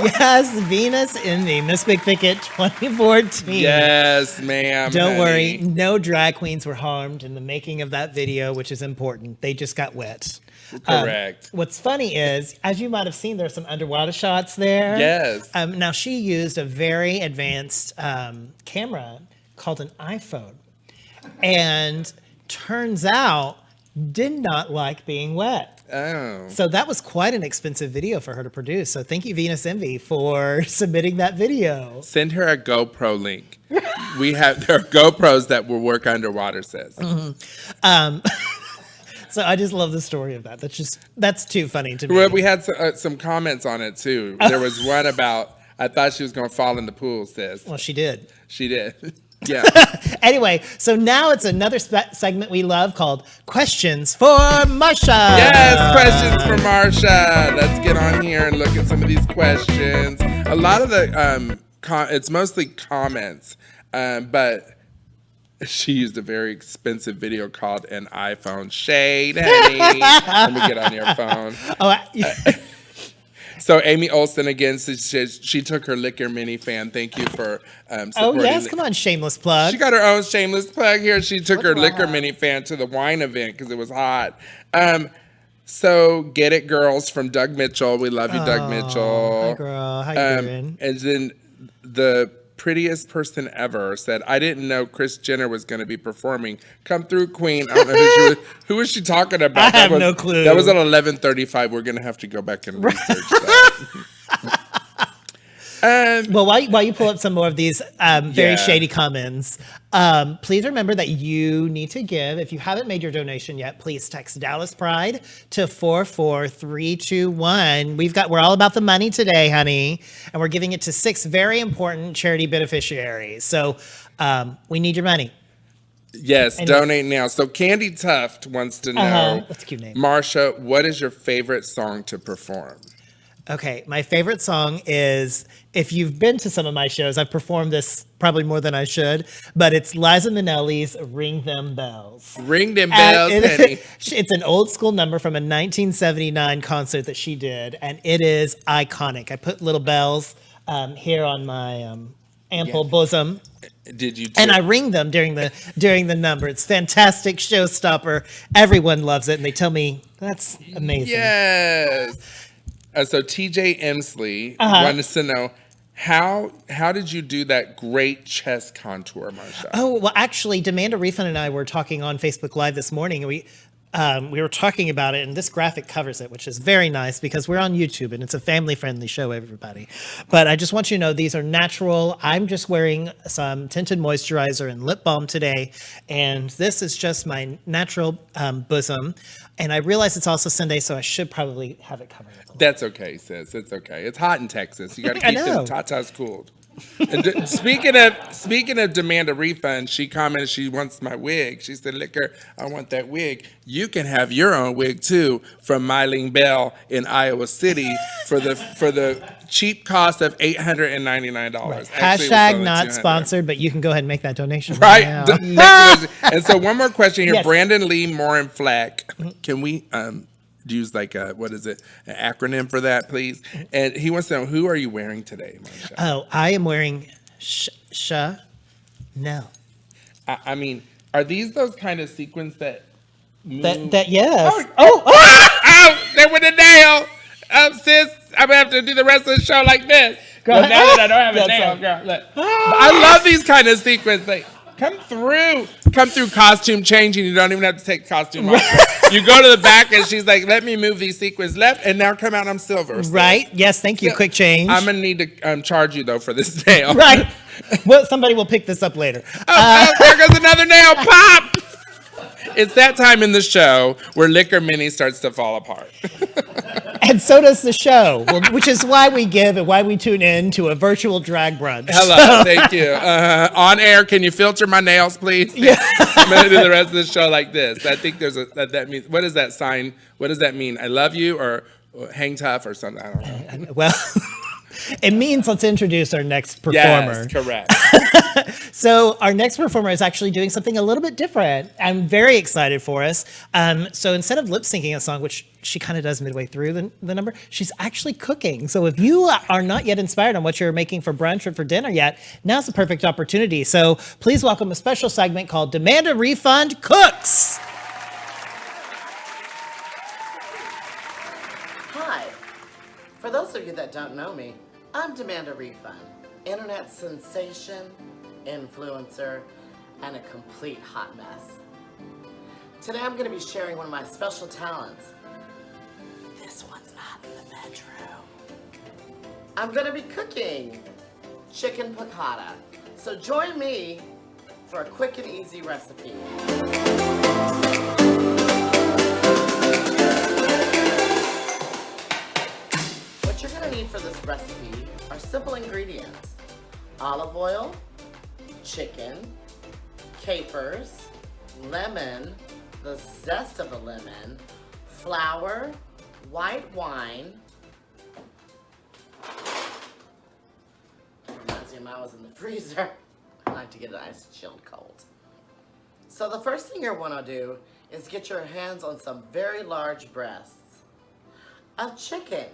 Yes, Venus in the Miss Big Thicket 2014. Yes, ma'am. Don't worry, honey. no drag queens were harmed in the making of that video, which is important. They just got wet. Correct. What's funny is, as you might have seen, there's some underwater shots there. Yes. Now, she used a very advanced camera called an iPhone. And turns out, did not like being wet. Oh. So that was quite an expensive video for her to produce. So thank you, Venus Envy, for submitting that video. Send her a GoPro link. There are GoPros that will work underwater, sis. So I just love the story of that. That's too funny to me. Well, we had some comments on it too. There was one about, I thought she was going to fall in the pool, sis. Well, she did. She did. Yeah. Anyway, so now it's another segment we love called Questions for Marsha. Yes, questions for Marsha. Let's get on here and look at some of these questions. A lot of the, it's mostly comments, but she used a very expensive video called an iPhone shade, honey. Let me get on your phone. So Amy Olsen again says she took her Liquor Mini fan. Thank you for supporting. Oh yes, come on, shameless plug. She got her own shameless plug here. She took her Liquor Mini fan to the wine event because it was hot. So Get It Girls from Doug Mitchell. We love you, Doug Mitchell. Hi girl, how you doing? And then the prettiest person ever said, I didn't know Kris Jenner was going to be performing. Come through, Queen. I don't know who was she talking about? I have no clue. That was at 11:35. We're going to have to go back and research that. Well, while you pull up some more of these very Yeah. shady comments, please remember that you need to give. If you haven't made your donation yet, please text Dallas Pride to 44321. We're all about the money today, honey, and we're giving it to 6 very important charity beneficiaries. So we need your money. Yes, donate now. So Candy Tuft wants to know, That's a cute name. Marsha, what is your favorite song to perform? Okay, my favorite song is, if you've been to some of my shows, I've performed this probably more than I should, but it's Liza Minnelli's Ring Them Bells. Ring them bells, honey. It's an old school number from a 1979 concert that she did, and it is iconic. I put little bells here on my ample bosom. Did you? And I ring them during the number. It's fantastic, showstopper. Everyone loves it, and they tell me that's amazing. Yes. So TJ Emsley wants to know, how did you do that great chest contour, Marsha? Oh, well, actually, Demand a Refund and I were talking on Facebook Live this morning, and we were talking about it, and this graphic covers it, which is very nice because we're on YouTube, and it's a family-friendly show, everybody. But I just want you to know these are natural. I'm just wearing some tinted moisturizer and lip balm today, and this is just my natural bosom. And I realize it's also Sunday, so I should probably have it covered. That's okay, sis. It's okay. It's hot in Texas. You got to I keep know. them tatas cooled. And speaking of Demand a Refund, she commented she wants my wig. She said, Liquor, I want that wig. You can have your own wig too from Mylene Bell in Iowa City for the cheap cost of $899. Right. Actually, it was Hashtag only not $200. sponsored, but you can go ahead and make that donation. Right. now. And so one more question here. Yes. Brandon Lee Morin Flack. Can we use like an acronym for that, please? And he wants to know, who are you wearing today, Marsha? Oh, I am wearing Chanel. I mean, are these those kind of sequins that move? That yes. Oh, they went a nail. Sis, I'm gonna have to do the rest of the show like this. Well, now that I don't have a That's nail, right. girl, look. I love these kind of sequins. Like, come through costume changing. You don't even have to take costume off. You go to the back and she's like, let me move these sequins left, and now come out, I'm silver. sis. Right? Yes, thank you. Quick change. I'm gonna need to charge you though for this nail. Right. Well, somebody will pick this up later. Oh, there goes another nail. Pop. It's that time in the show where Liquor Mini starts to fall apart. And so does the show, which is why we give and why we tune in to a virtual drag brunch. Hello, thank you. On air, can you filter my nails, please? Yeah. I'm gonna do the rest of the show like this. I think there's that means. What does that sign? What does that mean? I love you or hang tough or something? I don't know. Well, It means let's introduce our next performer. Yes, correct. So our next performer is actually doing something a little bit different. I'm very excited for us. So instead of lip syncing a song, which she kind of does midway through the number, she's actually cooking. So if you are not yet inspired on what you're making for brunch or for dinner yet, now's the perfect opportunity. So please welcome a special segment called Demand a Refund Cooks. Hi. For those of you that don't know me, I'm Demand a Refund, internet sensation, influencer, and a complete hot mess. Today I'm going to be sharing one of my special talents. This one's not in the bedroom. I'm going to be cooking chicken piccata. So join me for a quick and easy recipe. What you're going to need for this recipe are simple ingredients: olive oil, chicken, capers, lemon, the zest of a lemon, flour, white wine. Reminds me of when I was in the freezer. I like to get it ice chilled cold. So the first thing you'll want to do is get your hands on some very large breasts of chicken.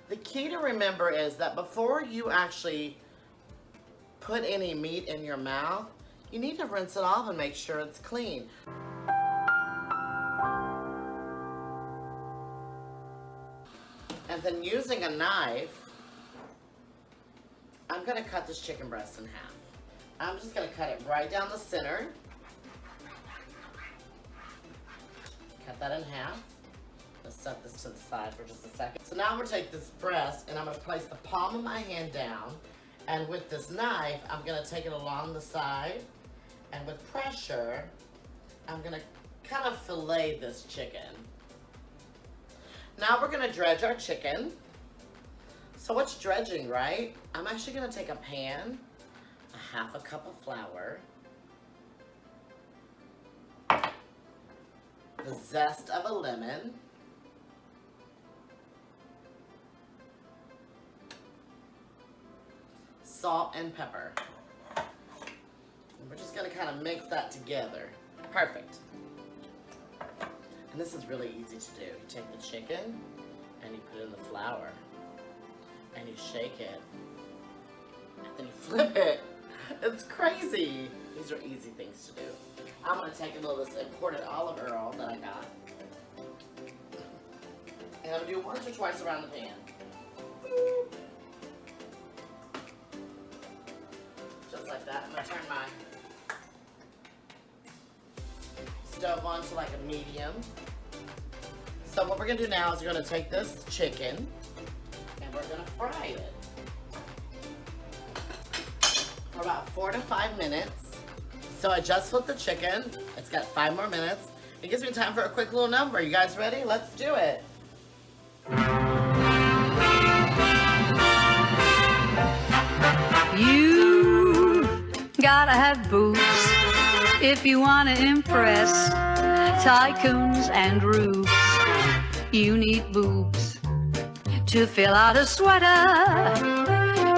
The key to remember is that before you actually put any meat in your mouth, you need to rinse it off and make sure it's clean. And then using a knife, I'm going to cut this chicken breast in half. I'm just going to cut it right down the center. Cut that in half. Let's set this to the side for just a second. So now I'm going to take this breast and I'm going to place the palm of my hand down. And with this knife, I'm going to take it along the side. And with pressure, I'm going to kind of fillet this chicken. Now we're going to dredge our chicken. So what's dredging, right? I'm actually going to take a pan, a half a cup of flour, the zest of a lemon, salt and pepper. And we're just going to kind of mix that together. Perfect. And this is really easy to do. You take the chicken and you put it in the flour and you shake it and then you flip it. It's crazy. These are easy things to do. I'm going to take a little of this imported olive oil that I got and I'm going to do once or twice around the pan. Just like that. I'm going to turn my stove on to like a medium. So what we're going to do now is we're going to take this chicken and we're going to fry it for about 4 to 5 minutes. So I just flipped the chicken. It's got 5 more minutes. It gives me time for a quick little number. You guys ready? Let's do it. You gotta have boobs if you wanna impress tycoons and rubes. You need boobs to fill out a sweater.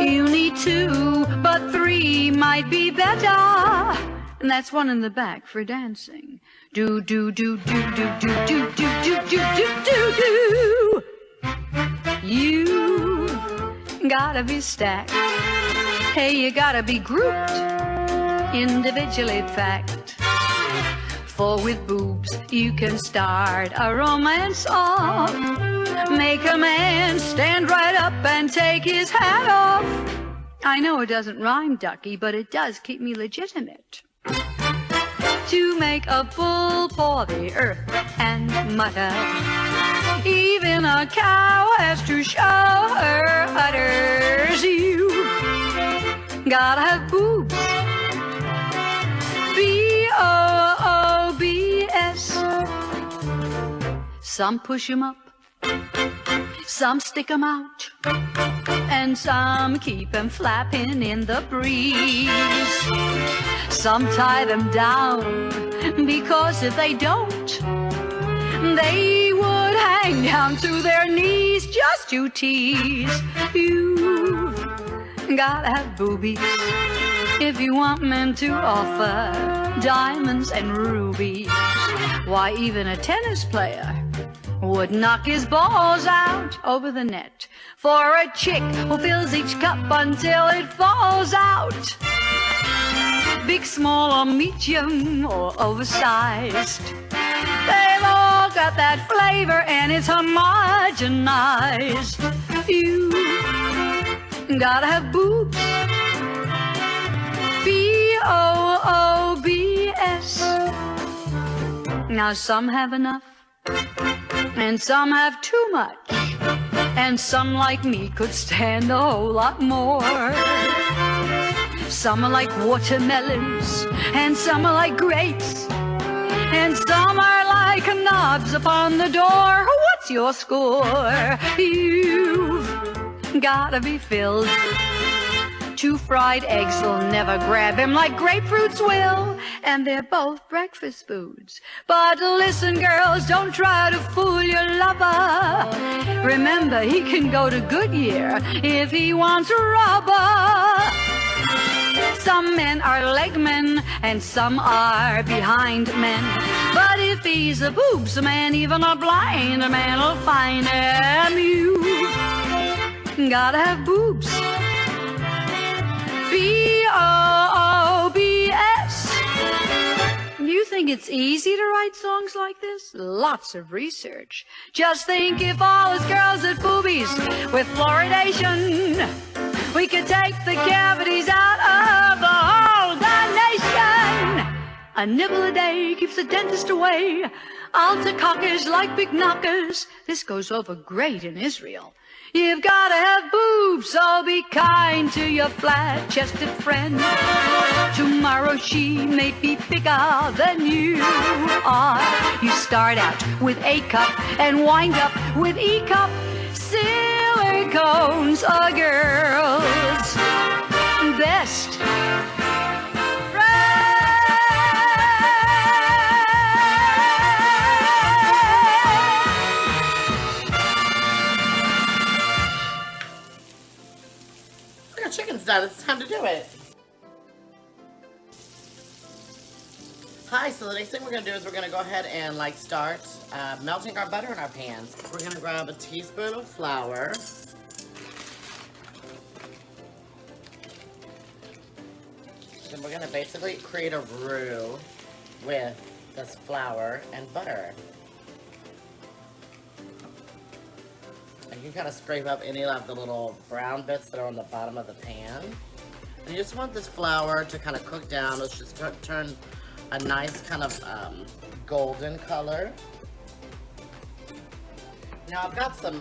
You need 2, but 3 might be better. And that's 1 in the back for dancing. Do do do do do do do do do do do do do. You gotta be stacked. Hey, you gotta be grouped individually packed. For with boobs you can start a romance off. Make a man stand right up and take his hat off. I know it doesn't rhyme, ducky, but it does keep me legitimate. To make a bull paw the earth and mutter. Even a cow has to show her udders. You gotta have boobs. B-O-O-B-S. Some push 'em up, some stick 'em out, and some keep 'em flapping in the breeze. Some tie them down, because if they don't, They would hang down to their knees just to tease. You've gotta have boobies if you want men to offer diamonds and rubies. Why, even a tennis player would knock his balls out over the net for a chick who fills each cup until it falls out. Big, small, or medium, or oversized, they've all got that flavor and it's homogenized. You gotta have boobs, B-O-O-B-S. Now some have enough, and some have too much, and some like me could stand a whole lot more. Some are like watermelons, and some are like grapes, and some are like knobs upon the door. What's your score? You've gotta be filled. 2 fried eggs will never grab him like grapefruits will, and they're both breakfast foods. But listen, girls, don't try to fool your lover. Remember, he can go to Goodyear if he wants rubber. Some men are leg men, and some are behind men. But if he's a boobs man, even a blind man will find him. You gotta have boobs, B-O-O-B-S. You think it's easy to write songs like this? Lots of research. Just think if all us girls had boobies with fluoridation, we could take the cavities out of the whole darn nation. A nibble a day keeps the dentist away. Alta-cockers like big knockers. This goes over great in Israel. You've gotta have boobs, so be kind to your flat-chested friend. Tomorrow she may be bigger than you are. You start out with A cup and wind up with E cup. Silicones are girls' best Chicken's done. It's time to do it. Hi, so the next thing we're going to do is we're going to go ahead and start melting our butter in our pans. We're going to grab a teaspoon of flour. Then we're going to basically create a roux with this flour and butter. And you kind of scrape up any of the little brown bits that are on the bottom of the pan. And you just want this flour to kind of cook down. Let's just turn a nice kind of golden color. Now I've got some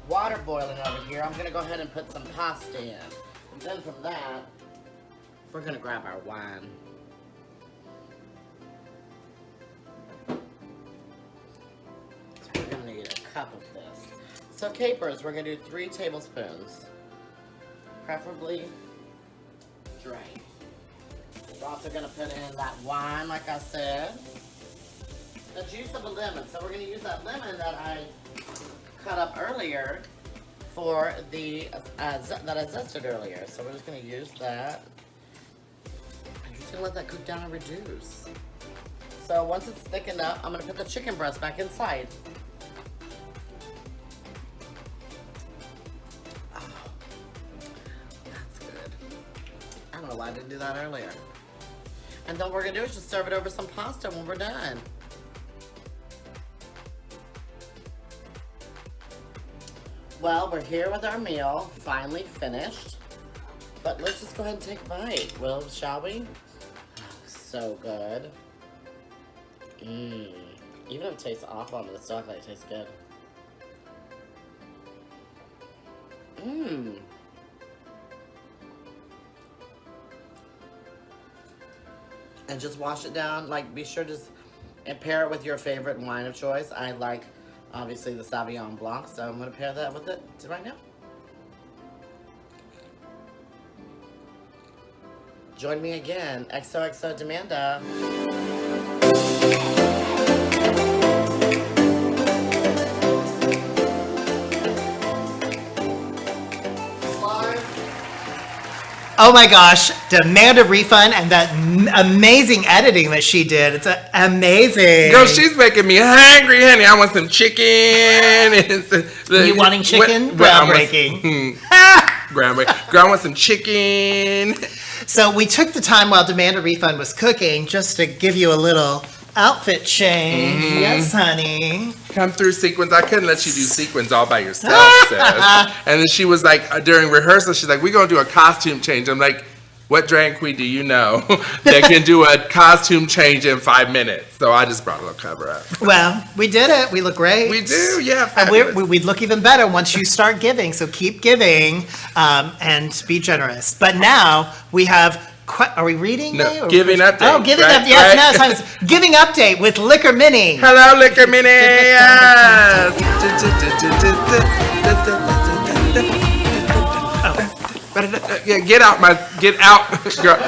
water boiling over here. I'm going to go ahead and put some pasta in. And then from that, we're going to grab our wine. So we're going to need a cup of this. So capers, we're going to do 3 tablespoons, preferably dry. We're also going to put in that wine, like I said, the juice of a lemon. So we're going to use that lemon that I cut up earlier for the, that I zested earlier. So we're just going to use that. I'm just going to let that cook down and reduce. So once it's thickened up, I'm going to put the chicken breast back inside. I don't know why I didn't do that earlier. And then what we're gonna do is just serve it over some pasta when we're done. Well, we're here with our meal, finally finished. But let's just go ahead and take a bite, shall we? Oh, so good. Even if it tastes awful, I'm gonna still act like it tastes good. And just wash it down. Be sure to pair it with your favorite wine of choice. I like, obviously, the Sauvignon Blanc, so I'm going to pair that with it right now. Join me again. XOXO Demanda. Oh my gosh, demand a refund and that amazing editing that she did. It's amazing. Girl, she's making me hungry, honey. I want some chicken. You wanting chicken? Groundbreaking. Groundbreaking. Girl, I want some chicken. So we took the time while Demand a Refund was cooking just to give you a little outfit change. Mm-hmm. Yes, honey. Come through sequins. I couldn't let you do sequins all by yourself, sis. And then she was like, during rehearsal, she's like, we're going to do a costume change. I'm like, what drag queen do you know that can do a costume change in 5 minutes? So I just brought a little cover up. Well, we did it. We look great. We do, yeah. And we'd look even better once you start giving. So keep giving and be generous. But now we have... Are we reading? No, giving update. Oh, giving right, update. Yes, right? now it's time. It's giving update with Liquor Mini. Hello, Liquor Mini. Yes. Yeah, get out, girl.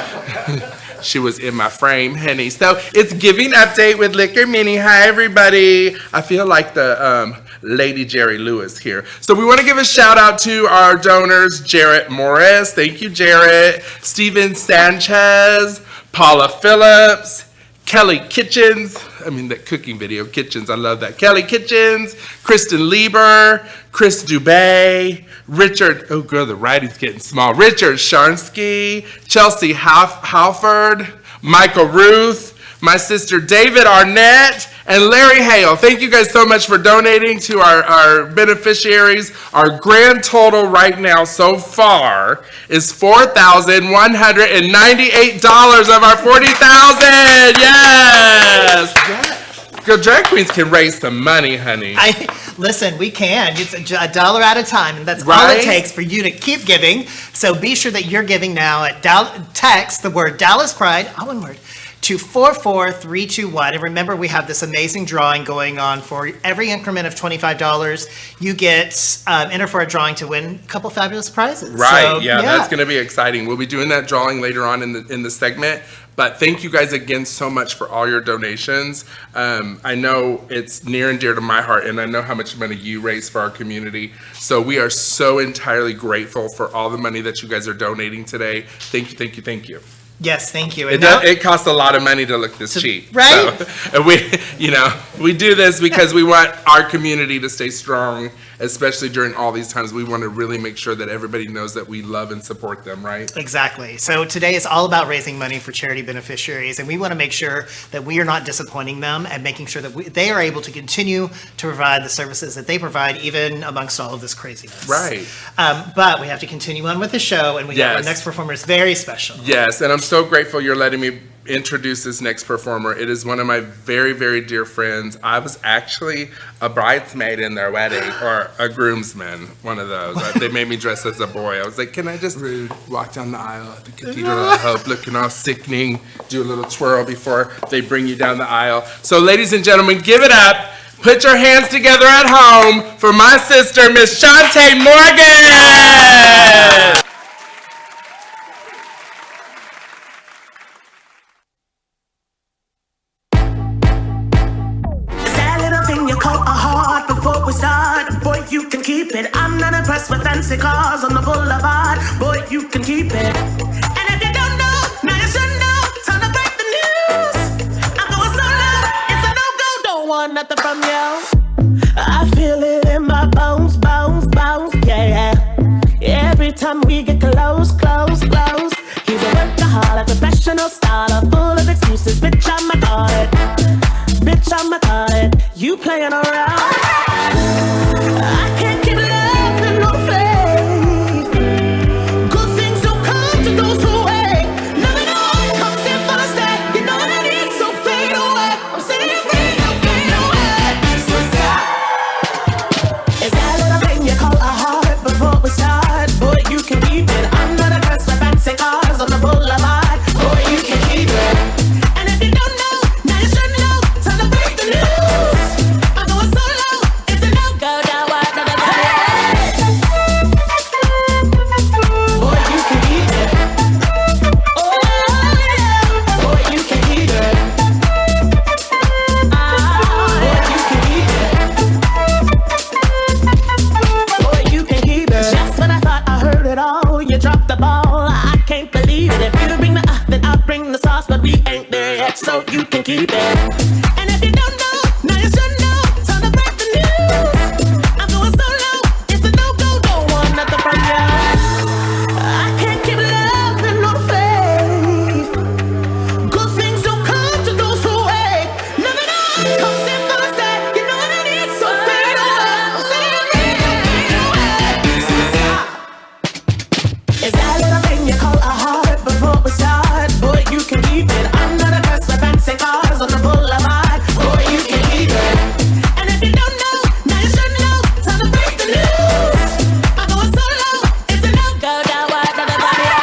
She was in my frame, honey. So it's giving update with Liquor Mini. Hi, everybody. I feel like the Lady Jerry Lewis here. So we want to give a shout out to our donors, Jarrett Morris. Thank you, Jarrett. Steven Sanchez, Paula Phillips, Kelly Kitchens. I mean, that cooking video, Kitchens, I love that. Kelly Kitchens, Kristen Lieber, Chris Dubay, Richard, oh girl, the writing's getting small. Richard Sharnsky, Chelsea Halford, Michael Ruth, my sister David Arnett, and Larry Hale. Thank you guys so much for donating to our beneficiaries. Our grand total right now so far is $4,198 of our $40,000. Yes! Girl, drag queens can raise some money, honey. Listen, we can. It's $1 at a time, and that's all Right? it takes for you to keep giving. So be sure that you're giving now at text the word Dallas Pride, all one word, to 44321. And remember, we have this amazing drawing going on for every increment of $25. You get enter for a drawing to win a couple fabulous prizes. Right, So, yeah, that's going to be exciting. We'll be doing that drawing later on in the segment. But thank you guys again so much for all your donations. I know it's near and dear to my heart, and I know how much money you raise for our community. So we are so entirely grateful for all the money that you guys are donating today. Thank you, thank you, thank you. Yes, thank you. It does, it costs a lot of money to look this cheap. right? So, and we do this because we want our community to stay strong, especially during all these times. We want to really make sure that everybody knows that we love and support them, right? Exactly. So today is all about raising money for charity beneficiaries, and we want to make sure that we are not disappointing them and making sure that they are able to continue to provide the services that they provide, even amongst all of this craziness. Right. But we have to continue on with the show, and we have our Yes. next performer is very special. Yes, and I'm so grateful you're letting me introduce this next performer. It is one of my very, very dear friends. I was actually a bridesmaid in their wedding, or a groomsman, one of those. They made me dress as a boy. I was like, can I just walk down the aisle at the Cathedral of Hope, looking all sickening, do a little twirl before they bring you down the aisle. So ladies and gentlemen, give it up. Put your hands together at home for my sister, Miss Shantae Morgan. Boy, you can keep it. I'm not impressed with fancy cars on the boulevard. Boy, you can keep it. And if you don't know, now you should know. Time to break the news. I'm going solo. It's a no-go. Don't want nothing from you. I feel it in my bones, bones, bones. Yeah, yeah. Every time we get close, close, close. He's a workaholic, professional scholar, full of excuses. Bitch, I'm a card. Bitch, I'm a card. You playing around. I can't keep loving no faith. Good things don't come to those who wait. None at all comes in for the stay. You know that it's so fade away. I'm setting you free, don't fade away. So stop. Is that little thing you call a heart before we start? Boy, you can keep it. I'm not impressed with fancy cars on the boulevard. Boy, you can keep it. And if you don't know, now you should know. Time to break the news. I'm going solo. boy, you can keep it. And if you don't know, now you should know. Time to break the news. I'm going solo. It's a no-go. Don't want nothing from you. I can't keep loving no faith. Good things don't come to those who wait. Never know. Come sit for the stay. You know what I need, so fade away. So stop. Is that little thing you call a heart before we start? Boy, you can keep it. I'm not impressed with fancy cars on the boulevard. Boy, you can keep it. And if you don't know, now you should know. Time to break the news. I'm going solo. It's a no-go. Don't want nothing from you.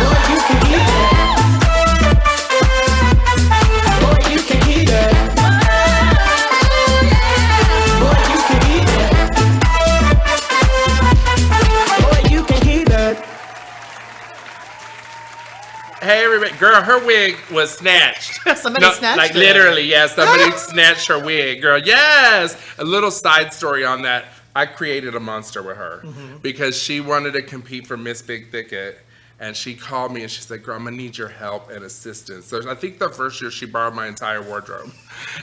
Boy, you can keep it. Boy, you can keep it. Boy, you can keep it. Boy, you can keep it. Hey, everybody. Girl, her wig was snatched. Somebody snatched like it. literally, yes. Somebody snatched her wig, girl. Yes. A little side story on that. I created a monster with her because she wanted to compete for Miss Big Thicket. And she called me and she said, girl, I'm gonna need your help and assistance. So I think the first year she borrowed my entire wardrobe.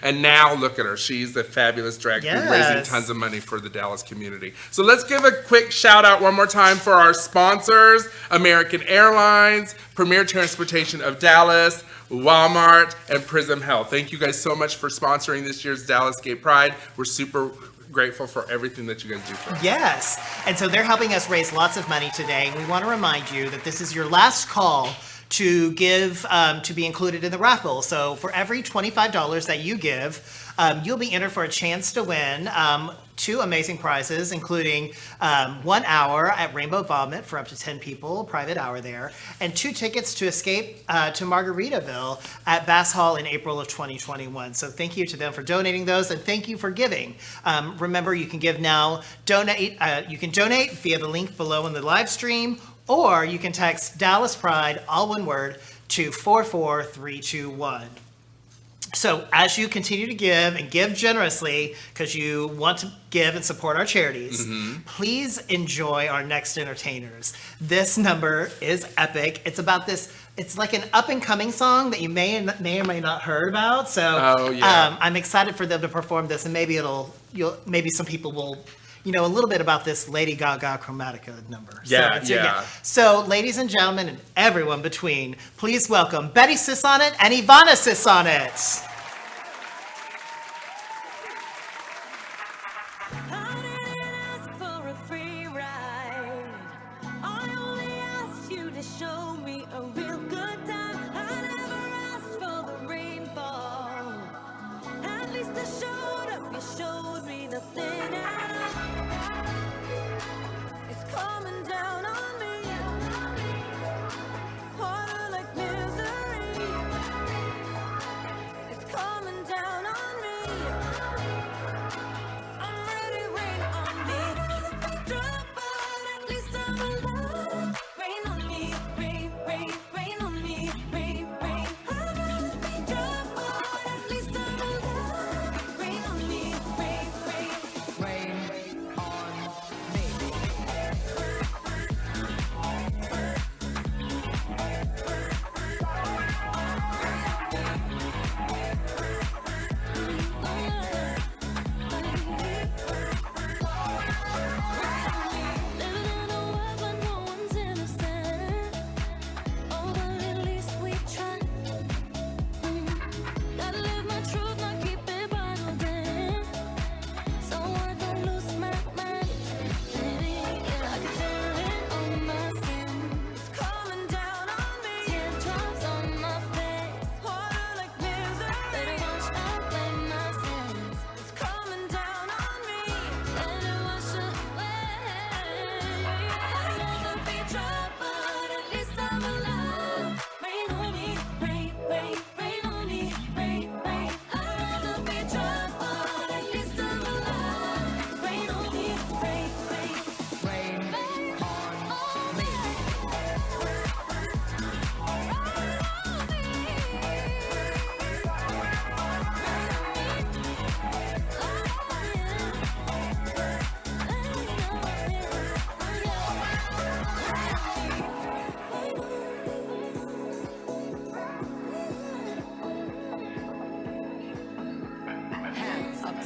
And now look at her. She's a fabulous drag queen raising Yes. tons of money for the Dallas community. So let's give a quick shout out one more time for our sponsors, American Airlines, Premier Transportation of Dallas, Walmart, and Prism Health. Thank you guys so much for sponsoring this year's Dallas Gay Pride. We're super grateful for everything that you guys do for us. Yes. And so they're helping us raise lots of money today. And we want to remind you that this is your last call to give, to be included in the raffle. So for every $25 that you give, you'll be entered for a chance to win two amazing prizes, including 1 hour at Rainbow Vomit for up to 10 people, private hour there, and 2 tickets to Escape to Margaritaville at Bass Hall in April of 2021. So thank you to them for donating those, and thank you for giving. Remember, you can give now. You can donate via the link below in the live stream, or you can text Dallas Pride, all one word, to 44321. So as you continue to give and give generously because you want to give and support our charities, please enjoy our next entertainers. This number is epic. It's about this, it's like an up and coming song that you may or may not heard about. So I'm excited for them to perform this, and maybe maybe some people will, a little bit about this Lady Gaga Chromatica number. So ladies and gentlemen, and everyone between, please welcome Betty Sissonet and Ivana Sissonet.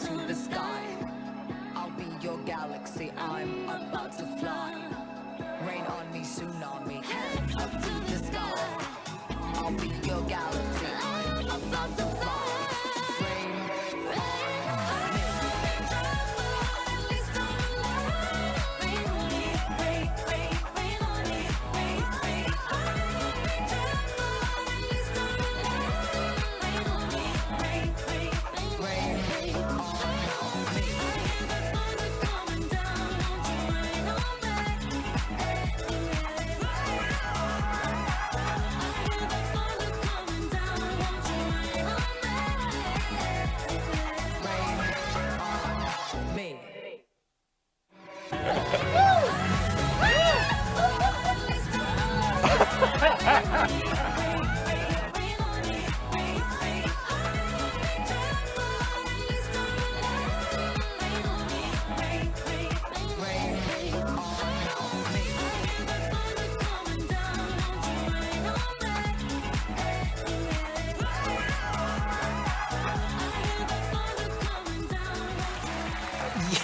to the sky. I'll be your galaxy, I'm about to fly. Rain on me, tsunami, hands up to the sky. I'll be your galaxy, I'm about to fly.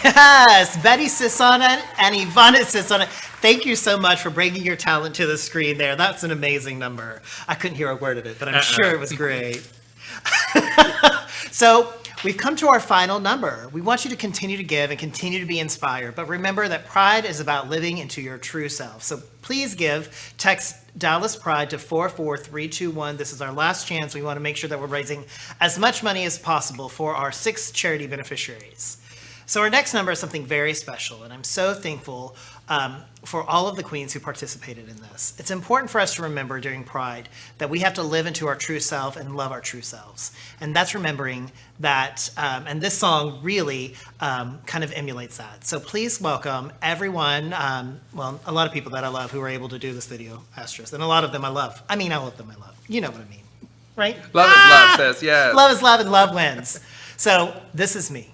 Yes, Betty sits on it and Ivana sits on it. Thank you so much for bringing your talent to the screen there. That's an amazing number. I couldn't hear a word of it, but I'm sure it was great. So we've come to our final number. We want you to continue to give and continue to be inspired, but remember that Pride is about living into your true self. So please give. Text Dallas Pride to 44321. This is our last chance. We want to make sure that we're raising as much money as possible for our 6 charity beneficiaries. So our next number is something very special, and I'm so thankful for all of the queens who participated in this. It's important for us to remember during Pride that we have to live into our true self and love our true selves. And that's remembering that, and this song really kind of emulates that. So please welcome everyone, well, a lot of people that I love who were able to do this video, Asterisk, and a lot of them I love. I mean, all of them I love. You know what I mean, right? Love is love, sis, yes. Love is love and love wins. So this is me.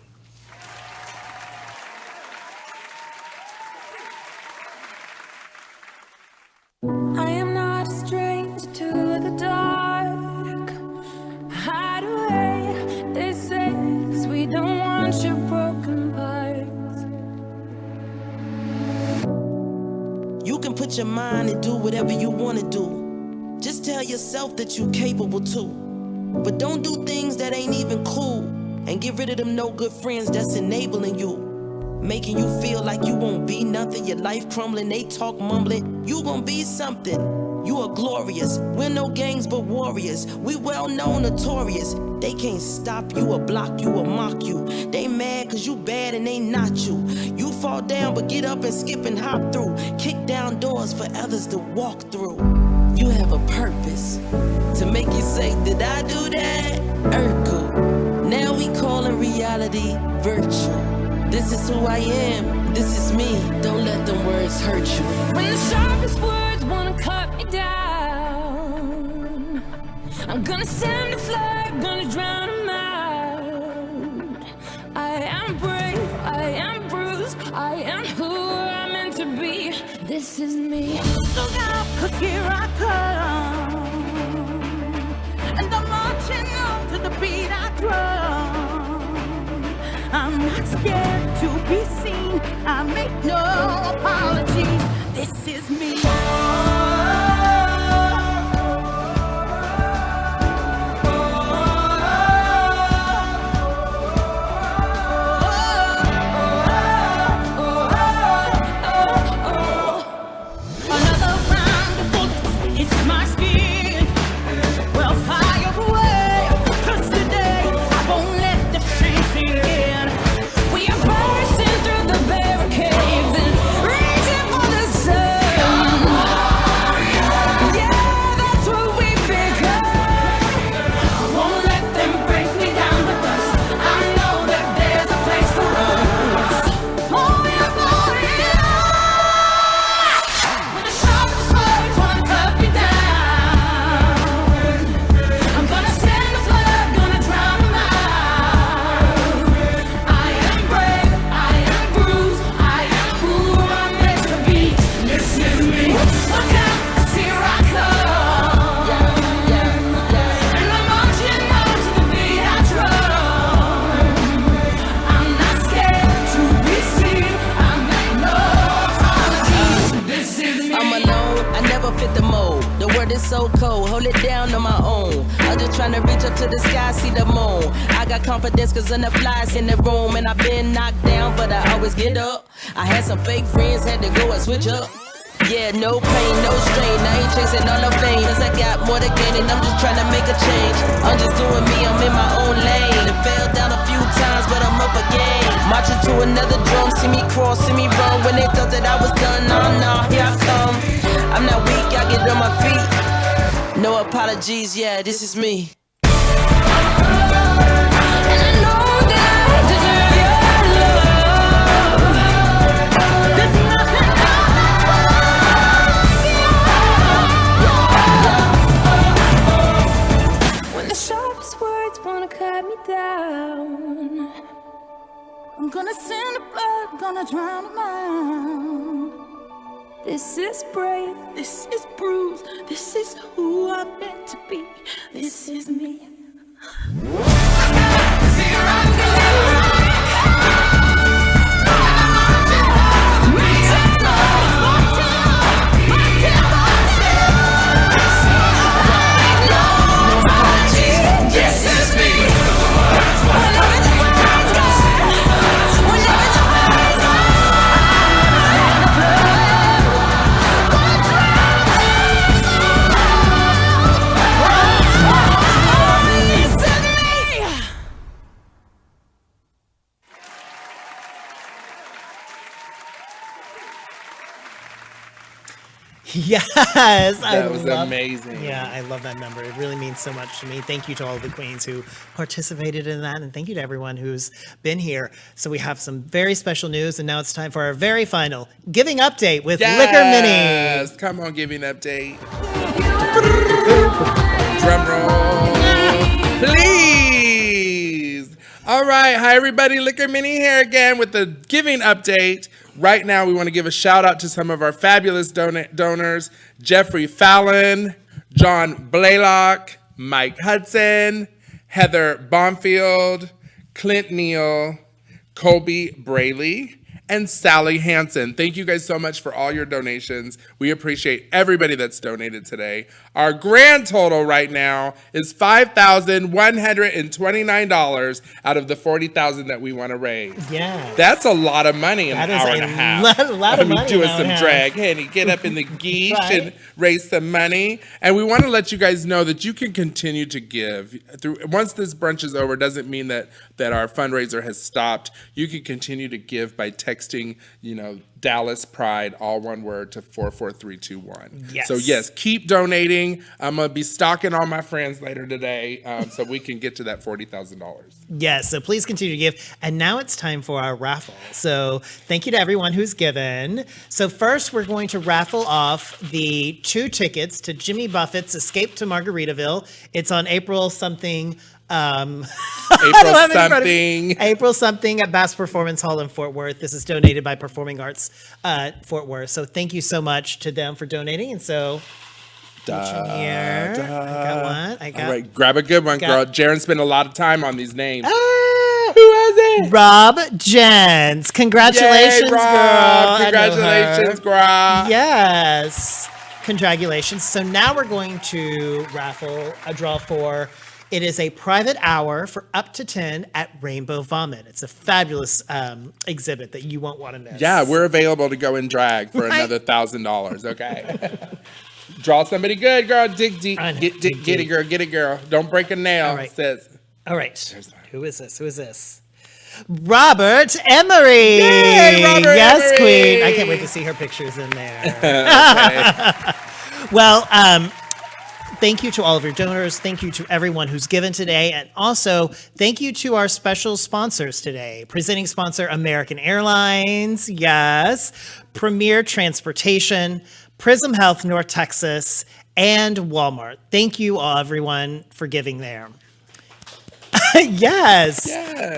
I am not a stranger to the dark. Hide away, they say, 'cause we don't want your broken parts. You can put your mind and do whatever you want to do. Just tell yourself that you're capable too. But don't do things that ain't even cool. And get rid of them no good friends that's enabling you. Making you feel like you won't be nothing. Your life crumbling, they talk mumbling. You gon' be something. You are glorious. We're no gangs but warriors. We well known, notorious. They can't stop you or block you or mock you. They mad cause you bad and they not you. You fall down but get up and skip and hop through. Kick down doors for others to walk through. You have a purpose to make you say, did I do that? Urkel. Now we callin' reality virtual. This is who I am, this is me. Don't let them words hurt you. When the sharpest words wanna cut me down, I'm gonna send a flag, gonna drown them out. I am brave, I am bruised, I am who I'm meant to be. This is me. Look out, 'cause here I come, and I'm marching on to the beat I drum. I'm not scared to be seen. I make no apologies. This is me. Another round of bullets hits my skin. Well, fire away, 'cause today I won't let the shame sink in. We are bursting through the barricades and reaching for the sun. trying to reach up to the sky, see the moon. I got confidence cause enough flies in the room. And I've been knocked down, but I always get up. I had some fake friends, had to go and switch up. Yeah, no pain, no strain. I ain't chasing all the fame, cause I got more to gain and I'm just trying to make a change. I'm just doing me, I'm in my own lane. I fell down a few times, but I'm up again. Marching to another drum, see me crawl, see me run. When they thought that I was done, nah, here I come. I'm not weak, I get on my feet. No apologies, yeah, this is me. And I know that I deserve your love. There's nothing when the sharpest words wanna cut me down, I'm gonna send the blood, gonna drown a mind. This is brave, this is bruised, this is who I'm meant to be, this is me. Yes, That was amazing. Yeah, I love that number. It really means so much to me. Thank you to all of the queens who participated in that, and thank you to everyone who's been here. So we have some very special news, and now it's time for our very final giving update with Liquor Mini. Yes, come on, giving update. Drum roll, please. All right, hi everybody, Liquor Mini here again with the giving update. Right now, we want to give a shout out to some of our fabulous donors: Jeffrey Fallon, John Blaylock, Mike Hudson, Heather Bonfield, Clint Neal, Colby Braley, and Sally Hansen. Thank you guys so much for all your donations. We appreciate everybody that's donated today. Our grand total right now is $5,129 out of the $40,000 that we want to raise. Yeah. That's a lot of money in an hour and a half. A lot of money. Doing some drag. Henny, get up in the geesh Right. and raise some money. And we want to let you guys know that you can continue to give. Once this brunch is over, doesn't mean that our fundraiser has stopped. You can continue to give by texting, Dallas Pride, all one word, to 44321. Yes. So yes, keep donating. I'm going to be stalking all my friends later today so we can get to that $40,000. Yes, so please continue to give. And now it's time for our raffle. So thank you to everyone who's given. So first, we're going to raffle off the 2 tickets to Jimmy Buffett's Escape to Margaritaville. It's on April something. April something at Bass Performance Hall in Fort Worth. This is donated by Performing Arts Fort Worth. So thank you so much to them for donating. And so here, I got one. All right, grab a good one, girl. Jaron spent a lot of time on these names. Who was it? Rob Jens. Congratulations, Yay, Rob. girl. Congratulations, girl. Yes. Congratulations. So now we're going to raffle a draw for. It is a private hour for up to 10 at Rainbow Vomit. It's a fabulous exhibit that you won't want to miss. Yeah, we're available to go in drag for another $1,000. Okay. Draw somebody good, girl. Dig deep. Get it, girl. Get it, girl. Don't break a nail. All right. Sis. All right. Who is this? Robert Emery. Yay, Robert yes, Emery. Queen. I can't wait to see her pictures in there. Well, thank you to all of your donors. Thank you to everyone who's given today. And also, thank you to our special sponsors today. Presenting sponsor, American Airlines. Yes. Premier Transportation, Prism Health North Texas, and Walmart. Thank you all, everyone, for giving there. Yes.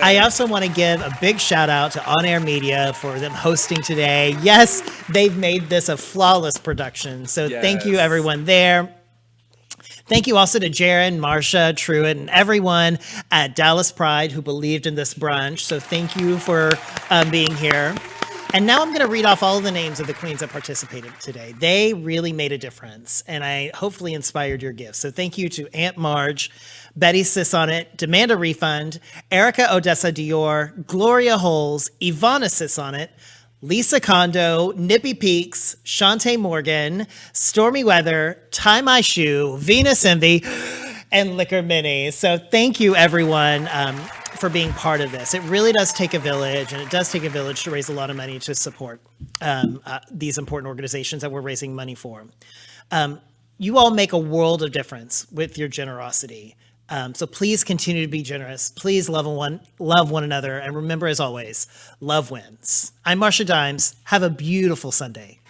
I also want to give a big shout out to On Air Media for them hosting today. Yes, they've made this a flawless production. So thank you, everyone there. Thank you also to Jaron, Marsha, Truett, and everyone at Dallas Pride who believed in this brunch. So thank you for being here. And now I'm going to read off all of the names of the queens that participated today. They really made a difference, and I hopefully inspired your gifts. So thank you to Aunt Marge, Betty Sis on it, Demand a Refund, Erica Odessa Dior, Gloria Holes, Ivana Sis on it, Lisa Condo, Nippy Peaks, Shantae Morgan, Stormy Weather, Tie My Shoe, Venus Envy, and Liquor Mini. So thank you, everyone, for being part of this. It really does take a village, and it does take a village to raise a lot of money to support these important organizations that we're raising money for. You all make a world of difference with your generosity. So please continue to be generous. Please love one another. And remember, as always, love wins. I'm Marsha Dimes. Have a beautiful Sunday.